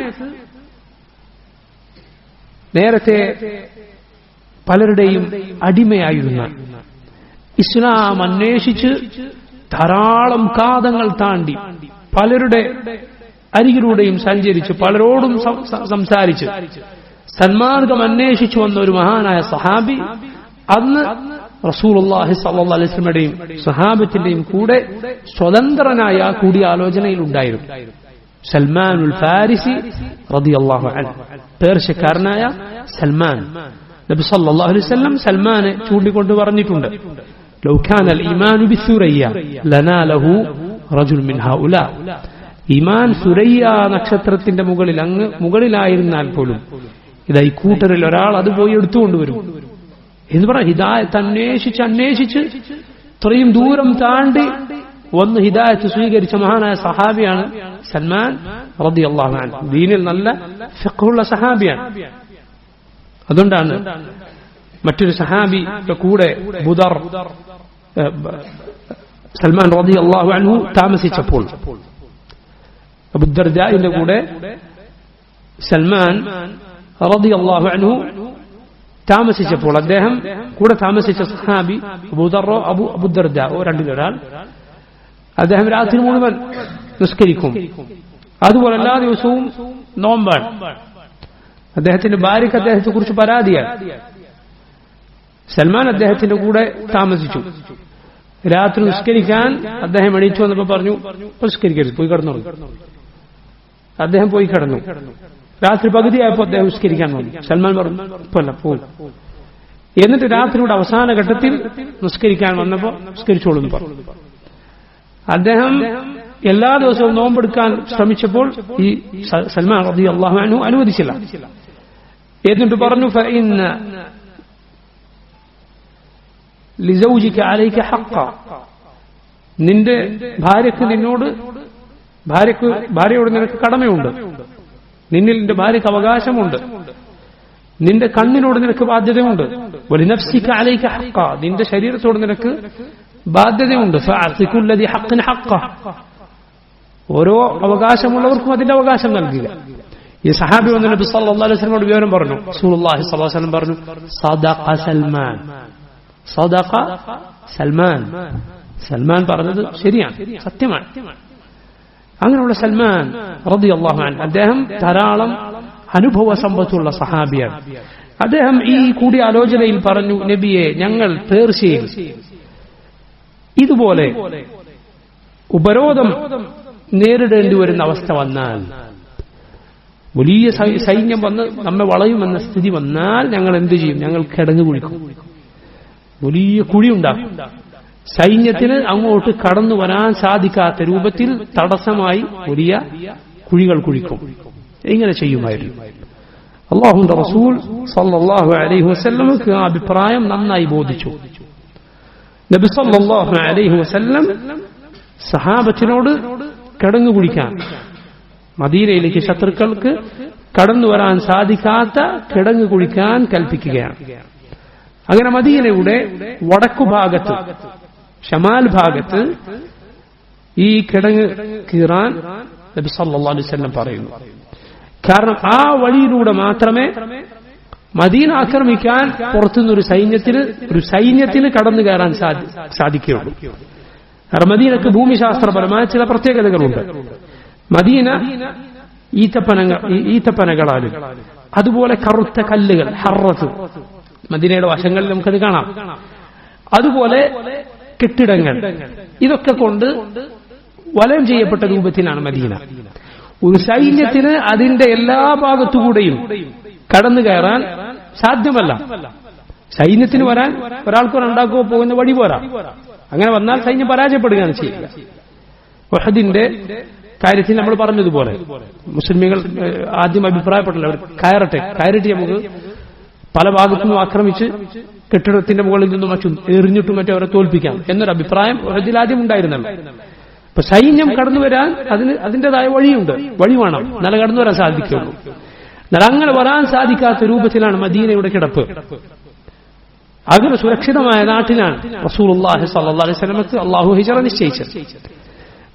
നേരത്തെ പലരുടെയും അടിമയായിരുന്ന, ഇസ്ലാം അന്വേഷിച്ച് ധാരാളം കാതങ്ങൾ താണ്ടി പലരുടെ അരികിലൂടെയും സഞ്ചരിച്ച് പലരോടും സംസാരിച്ച് സന്മാർഗം അന്വേഷിച്ചു വന്ന ഒരു മഹാനായ സഹാബി അന്ന് റസൂലുള്ളാഹി സ്വല്ലല്ലാഹു അലൈഹി വസല്ലമയുടെയും സഹാബത്തിന്റെയും കൂടെ സ്വതന്ത്രനായ കൂടിയാലോചനയിൽ ഉണ്ടായിരുന്നു. സൽമാനുൽ ഫാരിസി റളിയല്ലാഹു അൻഹു, പേർഷ്യക്കാരനായ സൽമാൻ. നബി സല്ലല്ലാഹു അലൈഹി വസല്ലം സൽമാനെ ചൂണ്ടിക്കൊണ്ട് പറഞ്ഞിട്ടുണ്ട്, ലൗ കാനൽ ഈമാനു ബിസുറയ്യ ലനാലഹു റജുൽ മിൻ ഹൗലാ, ഈമാൻ സുരയ്യ നക്ഷത്രത്തിന്റെ മുകളിൽ അങ്ങ് മുകളിലായിരുന്നാൽ പോലും ഇതാ ഈ കൂട്ടരിൽ ഒരാൾ അത് പോയി എടുത്തുകൊണ്ടുവരും എന്ന് പറഞ്ഞ ഹിദായത്ത് അന്വേഷിച്ച് ഇത്രയും ദൂരം താണ്ടി വന്ന് ഹിദായത്ത് സ്വീകരിച്ച മഹാനായ സഹാബിയാണ് സൽമാൻ റളിയല്ലാഹു അൻഹു. ദീനിൽ നല്ല ഫിഖ്ഹുള്ള സഹാബിയാണ്. അതുകൊണ്ടാണ് മറ്റൊരു സഹാബിയുടെ കൂടെ ബുദർ സൽമാൻ റളിയല്ലാഹു അൻഹു താമസിച്ചപ്പോൾ, അബൂദർദാഇന്റെ കൂടെ സൽമാൻ റളിയല്ലാഹു അൻഹു താമസിച്ചപ്പോൾ അദ്ദേഹം കൂടെ താമസിച്ച സഹാബി അബൂദറോ അബൂദർദാഓ രണ്ടിലൊരാൾ, അദ്ദേഹം രാത്രി മുഴുവൻ നിസ്കരിക്കും. അതുപോലെ എല്ലാ ദിവസവും നോമ്പാണ്. അദ്ദേഹത്തിന്റെ ഭാര്യയ്ക്ക് അദ്ദേഹത്തെ കുറിച്ച് പരാതിയാണ്. സൽമാൻ അദ്ദേഹത്തിന്റെ കൂടെ താമസിച്ചു. രാത്രി നിസ്കരിക്കാൻ അദ്ദേഹം എണീച്ചു വന്നപ്പോൾ പറഞ്ഞു, നിസ്കരിക്കരുത്, പോയി കിടന്നുറങ്ങും. അദ്ദേഹം പോയി കിടന്നു. രാത്രി പകുതിയായപ്പോൾ അദ്ദേഹം നിസ്കരിക്കാൻ വന്നു. സൽമാൻ പറഞ്ഞു, ഇപ്പല്ല, പോകും. എന്നിട്ട് രാത്രിയുടെ അവസാന ഘട്ടത്തിൽ നിസ്കരിക്കാൻ വന്നപ്പോൾ നിസ്കരിച്ചോളൂ പറഞ്ഞു. അദ്ദേഹം എല്ലാ ദിവസവും നോമ്പെടുക്കാൻ ശ്രമിച്ചപ്പോൾ ഈ സൽമാൻ റളിയല്ലാഹു അൻഹു അനുവദിച്ചില്ല. എന്നിട്ട് പറഞ്ഞു, ഫഇന്ന ലിസൗജിക അലൈക ഹഖ്ഖ, നിന്റെ ഭാര്യയോട് നിനക്ക് കടമയുണ്ട്, നിന്നിൽ നിന്റെ ഭാര്യയ്ക്ക് അവകാശമുണ്ട്, നിന്റെ കണ്ണിനോട് നിനക്ക് ബാധ്യതയുണ്ട്. വലിനഫ്സിക അലൈക ഹഖ്ഖ, നിന്റെ ശരീരത്തോട് നിനക്ക് ബാധ്യതയുണ്ട്. ഫഅഅതി കുല്ലദി ഹഖ്ഖിൻ ഹഖ്ഖ, ഓരോ അവകാശമുള്ളവർക്കും അതിന്റെ അവകാശം നൽകുക. ഈ സഹാബി വന്ന നബി സല്ലല്ലാഹു അലൈഹി വസല്ലമയോട് വിവരം പറഞ്ഞു. റസൂലുള്ളാഹി സ്വല്ലല്ലാഹു അലൈഹി വസല്ലം പറഞ്ഞു, സദഖ സൽമാൻ, സദഖ സൽമാൻ, സൽമാൻ പറഞ്ഞത് ശരിയാണ്, സത്യമാണ്. അങ്ങനെയുള്ള സൽമാൻ റളിയല്ലാഹു അൻഹു അദ്ദേഹം ധാരാളം അനുഭവ സമ്പത്തുള്ള സഹാബിയാണ്. അദ്ദേഹം ഈ കൂടിയാലോചനയിൽ പറഞ്ഞു, നബിയെ, ഞങ്ങൾ പേർഷ്യയിൽ ഇതുപോലെ ഉപരോധം നേരിടേണ്ടി വരുന്ന അവസ്ഥ വന്നാൽ, വലിയ സൈന്യം വന്ന് നമ്മെ വളയുമെന്ന സ്ഥിതി വന്നാൽ ഞങ്ങൾ എന്തു ചെയ്യും? ഞങ്ങൾ കിടങ്ങു കുഴിക്കും, വലിയ കുഴിയുണ്ടാക്കും. സൈന്യത്തിന് അങ്ങോട്ട് കടന്നു വരാൻ സാധിക്കാത്ത രൂപത്തിൽ തടസ്സമായി വലിയ കുഴികൾ കുഴിക്കും. ഇങ്ങനെ ചെയ്യുമായിരുന്നു. അല്ലാഹുവിന്റെ റസൂൽ സല്ലല്ലാഹു അലൈഹി വസല്ലമക്ക് ആ അഭിപ്രായം നന്നായി ബോധിച്ചു. നബി സല്ലല്ലാഹു അലൈഹി വസല്ലം സഹാബത്തിനോട് കിടങ്ങു കുഴിക്കാൻ, മദീനയിലേക്ക് ശത്രുക്കൾക്ക് കടന്നു വരാൻ സാധിക്കാത്ത കിടങ്ങു കുഴിക്കാൻ കൽപ്പിക്കുകയാണ്. അങ്ങനെ മദീനയുടെ വടക്കുഭാഗത്ത്, ഷമാൽ ഭാഗത്ത് ഈ കിടങ്ങ് കീറാൻ നബി സല്ലല്ലാഹു അലൈഹി വസല്ലം പറയുന്നു. കാരണം ആ വഴിയിലൂടെ മാത്രമേ മദീന ആക്രമിക്കാൻ പുറത്തുനിന്നൊരു സൈന്യത്തിന് കടന്നു കയറാൻ സാധിക്കുകയുള്ളൂ. കാരണം മദീനക്ക് ഭൂമിശാസ്ത്രപരമായ ചില പ്രത്യേകതകളുണ്ട്. മദീന ഈത്തപ്പനകളാലും അതുപോലെ കറുത്ത കല്ലുകൾ, ഹറത്ത്, മദീനയുടെ വശങ്ങളിൽ നമുക്കത് കാണാം. അതുപോലെ കെട്ടിടങ്ങൾ, ഇതൊക്കെ കൊണ്ട് വലയം ചെയ്യപ്പെട്ട രൂപത്തിലാണ് മദീന. ഒരു സൈന്യത്തിന് അതിന്റെ എല്ലാ ഭാഗത്തുകൂടെയും കടന്നു കയറാൻ സാധ്യമല്ല. സൈന്യത്തിന് വരാൻ ഒരാൾക്കോ രണ്ടാൾക്കോ പോകുന്ന വഴി പോരാ. അങ്ങനെ വന്നാൽ സൈന്യം പരാജയപ്പെടുകയാണ് ചെയ്യുക. വഹദിന്റെ കാര്യത്തിൽ നമ്മൾ പറഞ്ഞതുപോലെ മുസ്ലിമുകൾ ആദ്യം അഭിപ്രായപ്പെട്ടല്ലോ, അവർ കയറിട്ട് നമുക്ക് പല ഭാഗത്തുനിന്നും ആക്രമിച്ച് കെട്ടിടത്തിന്റെ മുകളിൽ നിന്നും മറ്റും എറിഞ്ഞിട്ടും മറ്റും അവരെ തോൽപ്പിക്കാം എന്നൊരു അഭിപ്രായം വഹദിൽ ആദ്യം ഉണ്ടായിരുന്നല്ലോ. ഇപ്പൊ സൈന്യം കടന്നു വരാൻ അതിൻ്റെതായ വഴിയുണ്ട്, വഴി വേണം, നല്ല കടന്നു വരാൻ സാധിക്കുള്ളൂ. എന്നാൽ അങ്ങനെ വരാൻ സാധിക്കാത്ത രൂപത്തിലാണ് മദീനയുടെ കിടപ്പ്. അതൊരു സുരക്ഷിതമായ നാട്ടിലാണ് റസൂലുള്ളാഹി സ്വല്ലല്ലാഹു അലൈഹി വസല്ലമക്ക് അല്ലാഹു ഹിജ്റ നിശ്ചയിച്ചത്.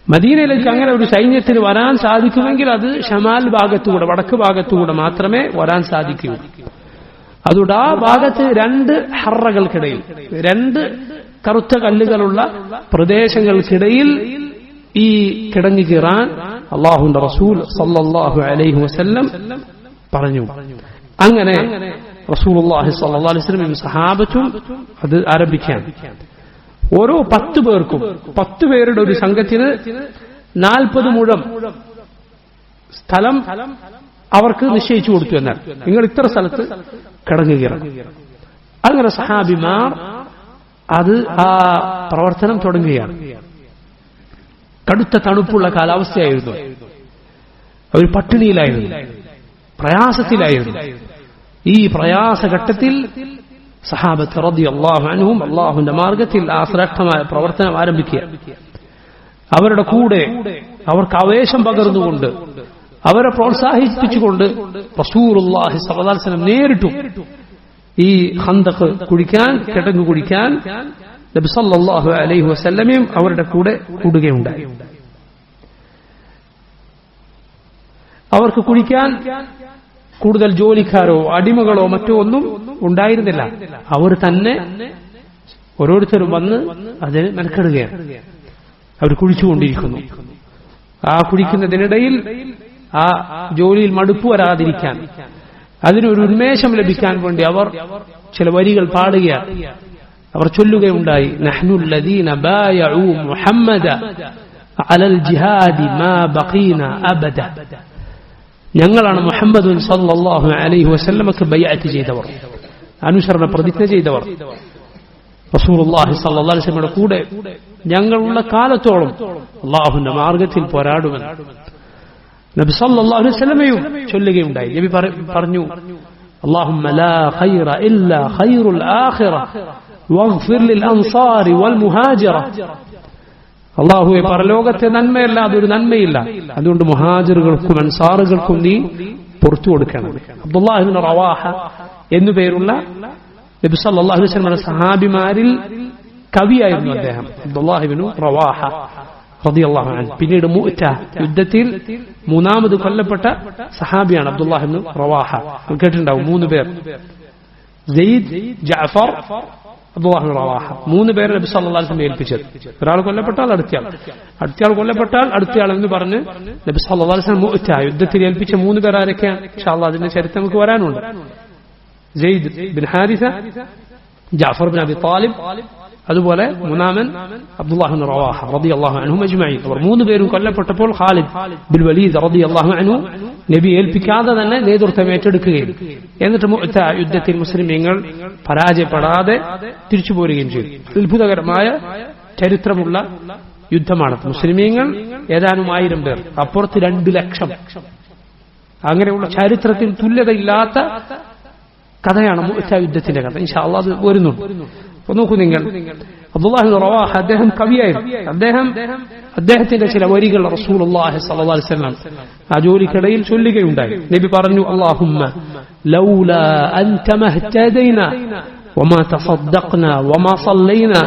മദീനയിലേക്ക് അങ്ങനെ ഒരു സൈന്യത്തിന് വരാൻ സാധിക്കുമെങ്കിൽ അത് ഷമാൽ ഭാഗത്തുകൂടെ, വടക്ക് ഭാഗത്തുകൂടെ മാത്രമേ വരാൻ സാധിക്കൂ. അതുകൊണ്ട് ആ ഭാഗത്ത് രണ്ട് ഹറകൾക്കിടയിൽ, രണ്ട് കറുത്ത കല്ലുകളുള്ള പ്രദേശങ്ങൾക്കിടയിൽ ഈ കിടങ്ങി കീറാൻ അല്ലാഹുവിന്റെ റസൂൽ സല്ലല്ലാഹു അലൈഹി വസല്ലം പറഞ്ഞു. അങ്ങനെ റസൂലുള്ളാഹി സ്വല്ലല്ലാഹു അലൈഹി വസല്ലം സഹാബത്തും അത് ആരംഭിക്കാൻ. ഓരോ 10 പേർക്കും, 10 പേരുടെ ഒരു സംഘത്തിന് 40 മുഴം സ്ഥലം അവർക്ക് നിശ്ചയിച്ചു കൊടുത്തു. എന്നാൽ നിങ്ങൾ ഇത്ര സ്ഥലത്ത് കിടങ്ങുകയാണ്. അങ്ങനെ സഹാബിമാർ അത് ആ പ്രവർത്തനം തുടങ്ങുകയാണ്. കടുത്ത തണുപ്പുള്ള കാലാവസ്ഥയായിരുന്നു. അവർ പട്ടിണിയിലായിരുന്നു, പ്രയാസത്തിലായിരുന്നു. ഈ പ്രയാസഘട്ടത്തിൽ സഹാബത്ത് റളിയല്ലാഹു അൻഹും അല്ലാഹുവിന്റെ മാർഗത്തിൽ ആ ശ്രേഷ്ഠമായ പ്രവർത്തനം ആരംഭിക്കുക. അവരുടെ കൂടെ അവർക്ക് ആവേശം പകർന്നുകൊണ്ട്, അവരെ പ്രോത്സാഹിപ്പിച്ചുകൊണ്ട് റസൂലുള്ളാഹി സ്വല്ലല്ലാഹു അലൈഹി വസല്ലം നേരിട്ടും ഈ ഖന്തഖ് കുഴിക്കാൻ, കിടങ്ങു കുഴിക്കാൻ നബി സല്ലല്ലാഹു അലൈഹി വസല്ലമയും അവരുടെ കൂടെ കൂടുകയുണ്ടായി. അവർക്ക് കുഴിക്കാൻ കൂടുതൽ ജോലിക്കാരോ അടിമകളോ മറ്റോ ഒന്നും ഉണ്ടായിരുന്നില്ല. അവർ തന്നെ ഓരോരുത്തരും വന്ന് അതിന് മെനക്കെടുകയാണ്. അവർ കുഴിച്ചുകൊണ്ടിരിക്കുന്നു. ആ കുഴിക്കുന്നതിനിടയിൽ ആ ജോലിയിൽ മടുപ്പ് വരാതിരിക്കാൻ, അതിനൊരു ഉന്മേഷം ലഭിക്കാൻ വേണ്ടി അവർ ചില വരികൾ പാടുകയാണ്. അവർ ചൊല്ലുകയുണ്ടായി, നഹ്നുൽ ലദീന ബായഉ മുഹമ്മദ അലൽ ജിഹാദി മാ ബഖീന അബദ. ഞങ്ങളാണ് മുഹമ്മദ് സല്ലല്ലാഹു അലൈഹി വസല്ലമക്ക് ബൈഅത്ത് ചെയ്തവർ, അനുസരണ പ്രതിജ്ഞ ചെയ്തവർ. റസൂലുള്ളാഹി സ്വല്ലല്ലാഹു അലൈഹി വസല്ലമയുടെ കൂടെ ഞങ്ങളുള്ള കാലത്തോളം അല്ലാഹുവിന്റെ മാർഗത്തിൽ പോരാടുമെന്ന് നബി സല്ലല്ലാഹു അലൈഹി വസല്ലമയും ചൊല്ലുകയുണ്ടായി. നബി പറഞ്ഞു, اللهم لا خير إلا خير الآخرة واغفر للأنصار والمهاجرة. അല്ലാഹുവേ, പരലോകത്തെ നന്മയല്ലാതെ ഒരു നന്മയില്ല, അതുകൊണ്ട് മുഹാജിറുകൾക്കും അൻസാറുകൾക്കും നീ പുറത്തു കൊടുക്കണം. അബ്ദുല്ലാഹി ഇബ്നു റവാഹ എന്നു പേരുള്ള നബി സല്ലല്ലാഹു അലൈഹി വസല്ലമയുടെ സഹാബിമാരിൽ കവിയായിരുന്നു അദ്ദേഹം, അബ്ദുല്ലാഹി ഇബ്നു റവാഹ റളിയല്ലാഹു അൻഹു. പിന്നീട് മുഅ്ത യുദ്ധത്തിൽ 3ാമത് കൊല്ലപ്പെട്ട സഹാബിയാണ് അബ്ദുല്ലാഹി ഇബ്നു റവാഹ. കേട്ടിട്ടുണ്ടാവും 3 പേർ, സെയ്ദ്, ജഅഫർ, അബ്ദുല്ലാഹ് ഇബ്നു റവാഹ. 3 പേരെ നബി സല്ലല്ലാഹു അലൈഹി വസല്ലം ഏൽപ്പിച്ചത്. ഒരാൾ കൊല്ലപ്പെട്ടാൽ അടുത്തയാൾ കൊല്ലപ്പെട്ടാൽ അടുത്തയാൾ എന്ന് പറഞ്ഞ് നബി സല്ലല്ലാഹു അലൈഹി വസല്ലം മുഅ്ത യുദ്ധത്തിൽ ഏൽപ്പിച്ച 3 പേർ ആരൊക്കെയാണ്? ഇൻഷാ അല്ലാഹ് അതിന്റെ ചരിത്രം നമുക്ക് വരാനുണ്ട്. സെയ്ദ് ബിൻ ഹാരിസ, ജഅഫർ ബിൻ അബി താലിബ്, അതുപോലെ മൂന്നാമൻ അബ്ദുല്ലാഹ് ഇബ്നു റവാഹ റളിയല്ലാഹു അൻഹും അജ്മഈൻ. അവർ 3 പേരും കൊല്ലപ്പെട്ടപ്പോൾ ഖാലിദ് ബിൻ വലീദ് റളിയല്ലാഹു അൻഹു നബി ഏൽപ്പിക്കാതെ തന്നെ നേതൃത്വം ഏറ്റെടുക്കുകയും എന്നിട്ട് മുഅ്ത യുദ്ധത്തിൽ മുസ്ലിമീങ്ങൾ പരാജയപ്പെടാതെ തിരിച്ചു പോരുകയും ചെയ്തു. അത്ഭുതകരമായ ചരിത്രമുള്ള യുദ്ധമാണ്. മുസ്ലിമീങ്ങൾ ഏതാനും 1000 പേർ, അപ്പുറത്ത് 2 ലക്ഷം. അങ്ങനെയുള്ള ചരിത്രത്തിൽ തുല്യതയില്ലാത്ത കഥയാണ് മുഅ്ത യുദ്ധത്തിന്റെ കഥ. ഇൻഷാ അല്ലാഹ് അത് വരുന്നുണ്ട്. അപ്പോൾ നോക്കൂ നിങ്ങൾ, അബ്ദുല്ലാഹ് ഇബ്നു റവാഹ അദ്ദേഹം കവിയായിരുന്നു. അദ്ദേഹത്തിന്റെ ചില വരികൾ റസൂലുള്ളാഹി സ്വല്ലല്ലാഹു അലൈഹി വസല്ലം ആ ജോലിക്കിടയിൽ ചൊല്ലുകയുണ്ടായി. നബി പറഞ്ഞു, അല്ലാഹുമ്മ ലൗലാ അൻത മഹ്തദൈനാ വമാ തസദ്ദഖ്നാ വമാ സല്ലൈനാ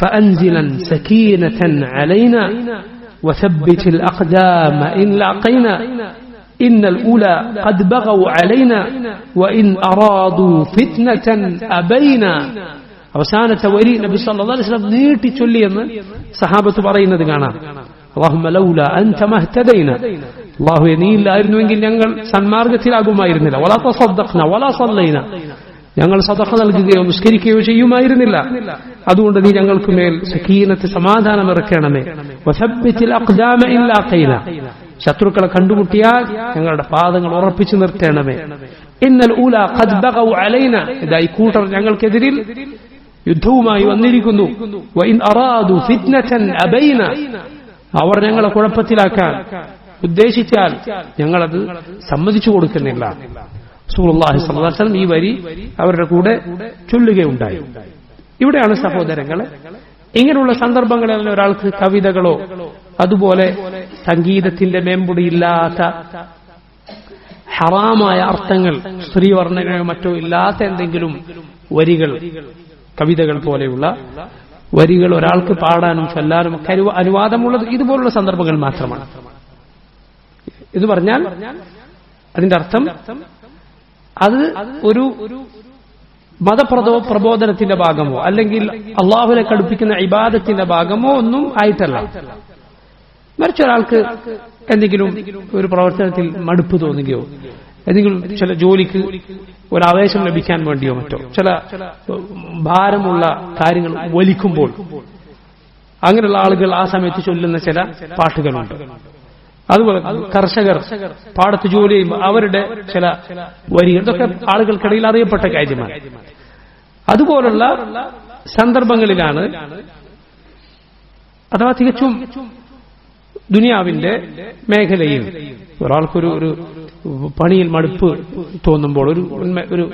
فأنزلا سكينة علينا وثبت الأقدام إن لاقينا إن الأولى قد بغوا علينا وإن أرادوا فتنة أبينا. അവസാനത്തെ വരി നബി സല്ലല്ലാഹു അലൈഹി വസല്ലം നീട്ടി ചൊല്ലിയെന്ന് സഹാബത്ത് പറയുന്നത് കാണാം. അല്ലാഹുമ്മ ലൗലാ അൻത മഹ്തദൈനാ, അല്ലാഹുവേ നീ ഇല്ലായിരുന്നുവെങ്കിൽ ഞങ്ങൾ സന്മാർഗത്തിലാകുമായിരുന്നില്ല. വലാ തസദ്ദഖ്നാ വലാ സല്ലൈനാ, ഞങ്ങൾ സദഖ നൽകുകയോ നിസ്കരിക്കുകയോ ചെയ്യുമായിരുന്നില്ല. അതുകൊണ്ട് നീ ഞങ്ങൾക്ക് മേൽ സക്കീനത്ത് സമാധാനം ഇറക്കണമേ. വസബ്ബിതിൽ അഖ്ദാമ ഇൻ ലാഖൈനാ, ശത്രുക്കളെ കണ്ടുമുട്ടിയാൽ ഞങ്ങളുടെ പാദങ്ങൾ ഉറപ്പിച്ചു നിർത്തണമേ. ഇന്നൽ ഊലാ ഖദ് ബഗൗ അലൈനാ, ഇതായി കൂട്ടർ ഞങ്ങൾക്കെതിരിൽ യുദ്ധവുമായി വന്നിരിക്കുന്നു. വഇൻ അറാദു ഫിത്നതൻ അബൈന, അവർ ഞങ്ങളെ കുഴപ്പത്തിലാക്കാൻ ഉദ്ദേശിച്ചാൽ ഞങ്ങളത് സമ്മതിച്ചു കൊടുക്കുന്നില്ല. റസൂലുള്ളാഹി സ്വല്ലല്ലാഹു അലൈഹി വസല്ലം ഈ വരി അവരുടെ കൂടെ ചൊല്ലുകയുണ്ടായി. ഇവിടെയാണ് സഹോദരങ്ങളെ, ഇങ്ങനെയുള്ള സന്ദർഭങ്ങളിൽ ഒരാൾക്ക് കവിതകളോ അതുപോലെ സംഗീതത്തിന്റെ മേമ്പൊടിയില്ലാത്ത ഹറാമായ അർത്ഥങ്ങൾ, സ്ത്രീവർണ്ണനയോ മറ്റോ ഇല്ലാത്ത എന്തെങ്കിലും വരികൾ, കവിതകൾ പോലെയുള്ള വരികൾ ഒരാൾക്ക് പാടാനും ചൊല്ലാനും ഒക്കെ അനുവാദമുള്ളത് ഇതുപോലുള്ള സന്ദർഭങ്ങൾ മാത്രമാണ്. എന്ന് പറഞ്ഞാൽ അതിന്റെ അർത്ഥം അത് ഒരു മതപ്രബോധനത്തിന്റെ ഭാഗമോ അല്ലെങ്കിൽ അള്ളാഹുവിനെ കടുപ്പിക്കുന്ന ഇബാദത്തിന്റെ ഭാഗമോ ഒന്നും ആയിട്ടല്ല. മറിച്ച് ഒരാൾക്ക് എന്തെങ്കിലും ഒരു പ്രവർത്തനത്തിൽ മടുപ്പ് തോന്നുകയോ എന്തെങ്കിലും ചില ജോലിക്ക് ഒരു ആവേശം ലഭിക്കാൻ വേണ്ടിയോ മറ്റോ ചില ഭാരമുള്ള കാര്യങ്ങൾ വലിക്കുമ്പോൾ അങ്ങനെയുള്ള ആളുകൾ ആ സമയത്ത് ചൊല്ലുന്ന ചില പാട്ടുകളുണ്ട്. അതുപോലെ കർഷകർ പാടത്ത് ജോലി ചെയ്യുമ്പോൾ അവരുടെ ചില വരികൾ, ഇതൊക്കെ ആളുകൾക്കിടയിൽ അറിയപ്പെട്ട കാര്യമാണ്. അതുപോലുള്ള സന്ദർഭങ്ങളിലാണ് അഥവാ തികച്ചും ദുനിയാവിന്റെ മേഖലയിൽ ഒരാൾക്കൊരു പണിയിൽ മടുപ്പ് തോന്നുമ്പോൾ ഒരു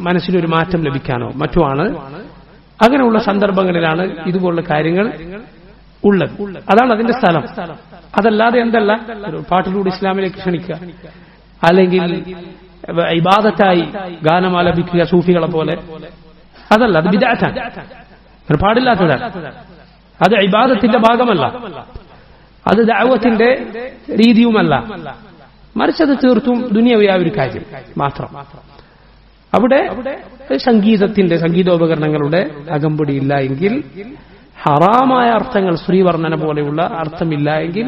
മനസ്സിലൊരു മാറ്റം ലഭിക്കാനോ മറ്റോ ആണ്. അങ്ങനെയുള്ള സന്ദർഭങ്ങളിലാണ് ഇതുപോലുള്ള കാര്യങ്ങൾ ഉള്ളത്. അതാണ് അതിന്റെ സ്ഥലം. അതല്ലാതെ എന്തല്ല, ഒരു പാട്ടിലൂടെ ഇസ്ലാമിലേക്ക് ക്ഷണിക്കുക, അല്ലെങ്കിൽ ഇബാദത്തായി ഗാനം ആലപിക്കുക സൂഫികളെ പോലെ, അതല്ല, അത് ബിദ്അത്താണ്, അത് പാടില്ലാത്തതാണ്. അത് ഇബാദത്തിന്റെ ഭാഗമല്ല, അത് ദഅവത്തിന്റെ രീതിയുമല്ല. മറിച്ച് അത് തീർത്തും ദുനിയാവിയായ ഒരു കാര്യം മാത്രം. അവിടെ സംഗീതോപകരണങ്ങളുടെ അകമ്പടിയില്ല എങ്കിൽ, ഹറാമായ അർത്ഥങ്ങൾ, സ്ത്രീവർണ്ണന പോലെയുള്ള അർത്ഥമില്ല എങ്കിൽ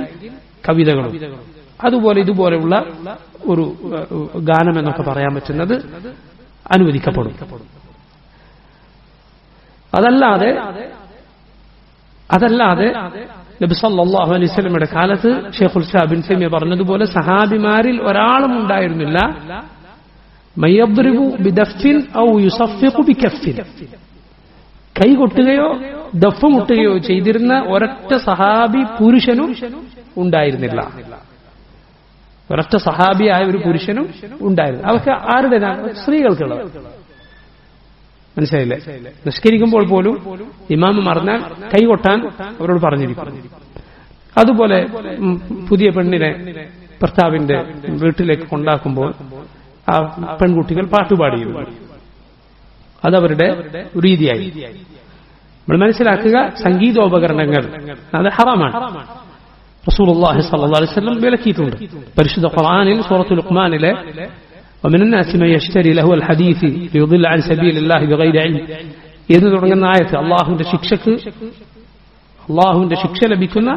കവിതകളും അതുപോലെ ഇതുപോലെയുള്ള ഒരു ഗാനം എന്നൊക്കെ പറയാൻ പറ്റുന്നത് അനുവദിക്കപ്പെടും. അതല്ലാതെ നബി സല്ലല്ലാഹു അലൈഹി വസല്ലമയുടെ കാലത്ത് ഷെയ്ഖുൽ ഇസ്ലാം ഇബ്നു തൈമിയ്യ പറഞ്ഞതുപോലെ സഹാബിമാരിൽ ഒരാളും ഉണ്ടായിരുന്നില്ല മയദ്രിബു ബിദഫിൻ ഔ യുസഫിഖു ബികഫിൻ, കൈകൊട്ടുകയോ ദഫ് മുട്ടുകയോ ചെയ്തിരുന്ന ഒരൊറ്റ സഹാബി പുരുഷനും ഉണ്ടായിരുന്നില്ല. ഒരൊറ്റ സഹാബിയായ ഒരു പുരുഷനും ഉണ്ടായിരുന്നു. അവർക്ക് ആരുടേതാണ്? സ്ത്രീകൾക്കുള്ളത്. മനസ്സിലായില്ലേ? നിസ്കരിക്കുമ്പോൾ പോലും ഇമാമ് മറന്നാൽ കൈകൊട്ടാൻ അവരോട് പറഞ്ഞിരിക്കും. അതുപോലെ പുതിയ പെണ്ണിനെ ഭർത്താവിന്റെ വീട്ടിലേക്ക് കൊണ്ടാക്കുമ്പോൾ ആ പെൺകുട്ടികൾ പാട്ടുപാടിയിരുന്നു. അതവരുടെ രീതിയായി. നമ്മൾ മനസ്സിലാക്കുക, സംഗീതോപകരണങ്ങൾ അത് ഹറാമാണ്. റസൂലുള്ളാഹി സ്വല്ലല്ലാഹു അലൈഹി വസല്ലം വിലക്കിയിട്ടുണ്ട്. പരിശുദ്ധ ഖുർആനിൽ സൂറത്തുൽ ലുഖ്മാനിലെ ومن الناس من يشتري له الحديث ليضل عن سبيل الله بغير علم എന്ന് തുടങ്ങുന്ന ആയത്ത് അള്ളാഹുവിന്റെ ശിക്ഷ ലഭിക്കുന്ന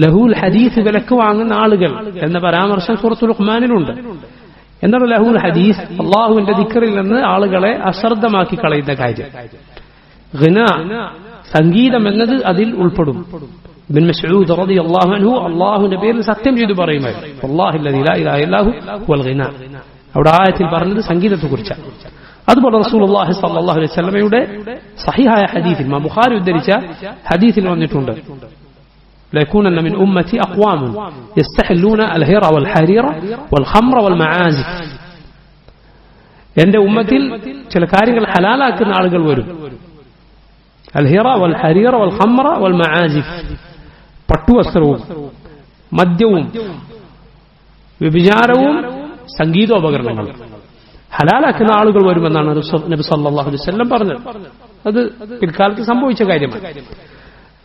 ലഹൂൽ ഹദീസ് വിലക്ക് വാങ്ങുന്ന ആളുകൾ എന്ന പരാമർശം സൂറത്തുൽ ലുഖ്മാനിലുണ്ട്. എന്താണ് ലഹൂൽ ഹദീസ്? അള്ളാഹുവിന്റെ ദിക്റിൽ നിന്ന് ആളുകളെ അശ്രദ്ധമാക്കി കളയുന്ന കാര്യം. ഗിനാ, സംഗീതം എന്നത് അതിൽ ഉൾപ്പെടും. ഇബ്നു മസ്ഊദ് റളിയല്ലാഹു അൻഹു അള്ളാഹുവിന്റെ പേരിൽ സത്യം ചെയ്തു പറയുമായിരുന്നു, വല്ലാഹില്ലദീ ലാ ഇലാഹ ഇല്ലഹു വൽ ഗിനാ. അവിടെ ആയത്തിൽ പറഞ്ഞത് സംഗീതത്തെക്കുറിച്ചാണ്. അതുപോലെ റസൂലുള്ളാഹി സ്വല്ലല്ലാഹു അലൈഹി വസല്ലമയുടെ സഹിഹായ ഹദീസിൽ, ഇമാം ബുഖാരി ഉദ്ധരിച്ച ഹദീസിൽ വന്നിട്ടുണ്ട്, ليكونن من أمتي أقوام يستحلون الهر والحرير والخمر والمعازف. എന്റെ ഉമ്മത്തിൽ ചില കാര്യങ്ങൾ ഹലാലാക്കുന്ന ആളുകൾ വരും. അൽഹിറ വൽ ഹരീറ വൽ ഖംറ വൽ മആസിഫ്, പട്ടുവസ്ത്രവും മദ്യവും വ്യഭിചാരവും സംഗീതോപകരണങ്ങളും ഹലാലാക്കുന്ന ആളുകൾ വരുമെന്നാണ് നബി സല്ലല്ലാഹു അലൈഹി വസല്ലം പറഞ്ഞത്. അത് പിൽക്കാലത്ത് സംഭവിച്ച കാര്യമാണ്.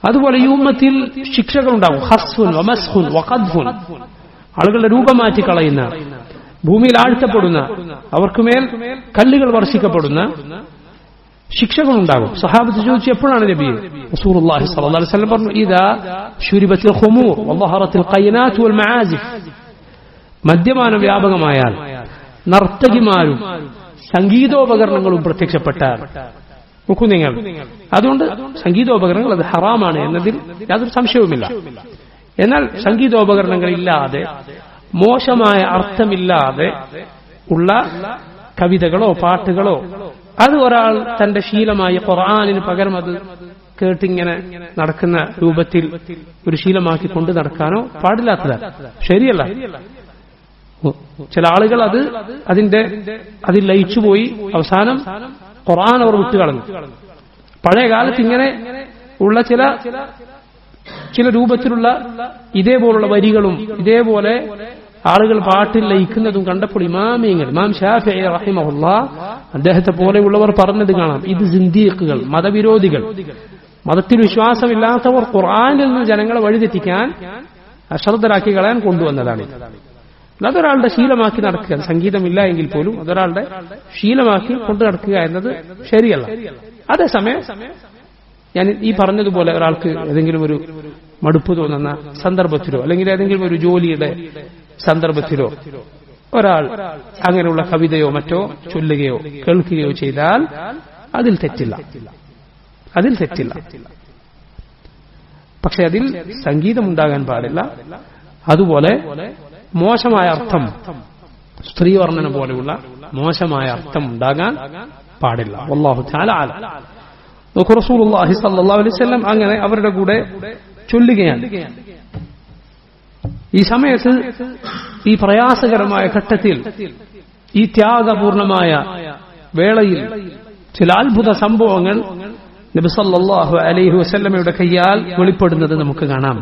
അതുപോലെ ഈ ഉമ്മത്തിൽ ശിക്ഷകളുണ്ടാകും. ഹസ്ഫുൻ വമസ്ഖുൻ വഖദ്ഫുൻ, ആളുകളുടെ രൂപം മാറ്റി കളയുന്ന, ഭൂമിയിൽ ആഴ്ത്തപ്പെടുന്ന, അവർക്കുമേൽ കല്ലുകൾ വർഷിക്കപ്പെടുന്ന ശിക്ഷകളുണ്ടാകും. സഹാബത്ത് ചോദിച്ചു, എപ്പോഴാണ് നബി? റസൂലുള്ളാഹി സ്വല്ലല്ലാഹു അലൈഹി വസല്ലം പറഞ്ഞു, ഇദാ ശുരിബത്തിൽ ഖുമൂർ വളഹറത്തിൽ ഖൈനാത്ത് വൽ മആസിഫ്, മദ്യപാനം വ്യാപകമായാൽ, നർത്തകിമാരും സംഗീതോപകരണങ്ങളും പ്രത്യക്ഷപ്പെട്ടാൽ. നോക്കൂ നിങ്ങൾ, അതുകൊണ്ട് സംഗീതോപകരണങ്ങൾ അത് ഹറാമാണ് എന്നതിൽ യാതൊരു സംശയവുമില്ല. എന്നാൽ സംഗീതോപകരണങ്ങളില്ലാതെ, മോശമായ അർത്ഥമില്ലാതെ ഉള്ള കവിതകളോ പാട്ടുകളോ അത് ഒരാൾ തന്റെ ശീലമായി ഖുർആനിന് പകരം അത് കേട്ടിങ്ങനെ നടക്കുന്ന രൂപത്തിൽ ഒരു ശീലമാക്കി കൊണ്ട് നടക്കാനോ പാടില്ലാത്തതാണ്, ശരിയല്ല. ചില ആളുകൾ അതിൽ ലയിച്ചുപോയി അവസാനം ഖുർആൻ അവർ വിട്ടുകളഞ്ഞു. പഴയ കാലത്ത് ഇങ്ങനെ ഉള്ള ചില രൂപത്തിലുള്ള ഇതേപോലുള്ള വരികളും ഇതേപോലെ ആളുകൾ പാട്ടിൽ ലയിക്കുന്നതും കണ്ടപ്പോൾ ഇമാം ശാഫിഈ റഹിമഹുല്ലാഹ് അദ്ദേഹത്തെ പോലെയുള്ളവർ പറഞ്ഞത് കാണാം, ഇത് സിന്ദീഖുകൾ, മതവിരോധികൾ, മതത്തിൽ വിശ്വാസമില്ലാത്തവർ ഖുർആനിൽ നിന്ന് ജനങ്ങളെ വഴിതെറ്റിക്കാൻ, അശ്രദ്ധരാക്കി കളയാൻ കൊണ്ടുവന്നതാണ്. അതൊരാളുടെ ശീലമാക്കി നടക്കുക, സംഗീതമില്ല എങ്കിൽ പോലും അതൊരാളുടെ ശീലമാക്കി കൊണ്ടു നടക്കുക എന്നത് ശരിയല്ല. അതേസമയം ഞാൻ ഈ പറഞ്ഞതുപോലെ ഒരാൾക്ക് ഏതെങ്കിലും ഒരു മടുപ്പ് തോന്നുന്ന സന്ദർഭത്തിലോ അല്ലെങ്കിൽ ഏതെങ്കിലും ഒരു ജോലിയുടെ സന്ദർഭത്തിലോ ഒരാൾ അങ്ങനെയുള്ള കവിതയോ മറ്റോ ചൊല്ലുകയോ കേൾക്കുകയോ ചെയ്താൽ അതിൽ തെറ്റില്ല. പക്ഷെ അതിൽ സംഗീതമുണ്ടാകാൻ പാടില്ല. അതുപോലെ മോശമായ അർത്ഥം, സ്ത്രീവർണ്ണന പോലെയുള്ള മോശമായ അർത്ഥം ഉണ്ടാകാൻ പാടില്ല. വല്ലാഹു തആല അലം. റസൂലുള്ളാഹി സ്വല്ലല്ലാഹു അലൈഹി വസല്ലം അങ്ങനെ അവരുടെ കൂടെ ചൊല്ലുകയാണ്. ഈ സമയത്ത്, ഈ പ്രയാസകരമായ ഘട്ടത്തിൽ, ഈ ത്യാഗപൂർണമായ വേളയിൽ ചില അത്ഭുത സംഭവങ്ങൾ നബി സല്ലല്ലാഹു അലൈഹി വസല്ലമയുടെ കയ്യാൽ വെളിപ്പെടുന്നത് നമുക്ക് കാണാം.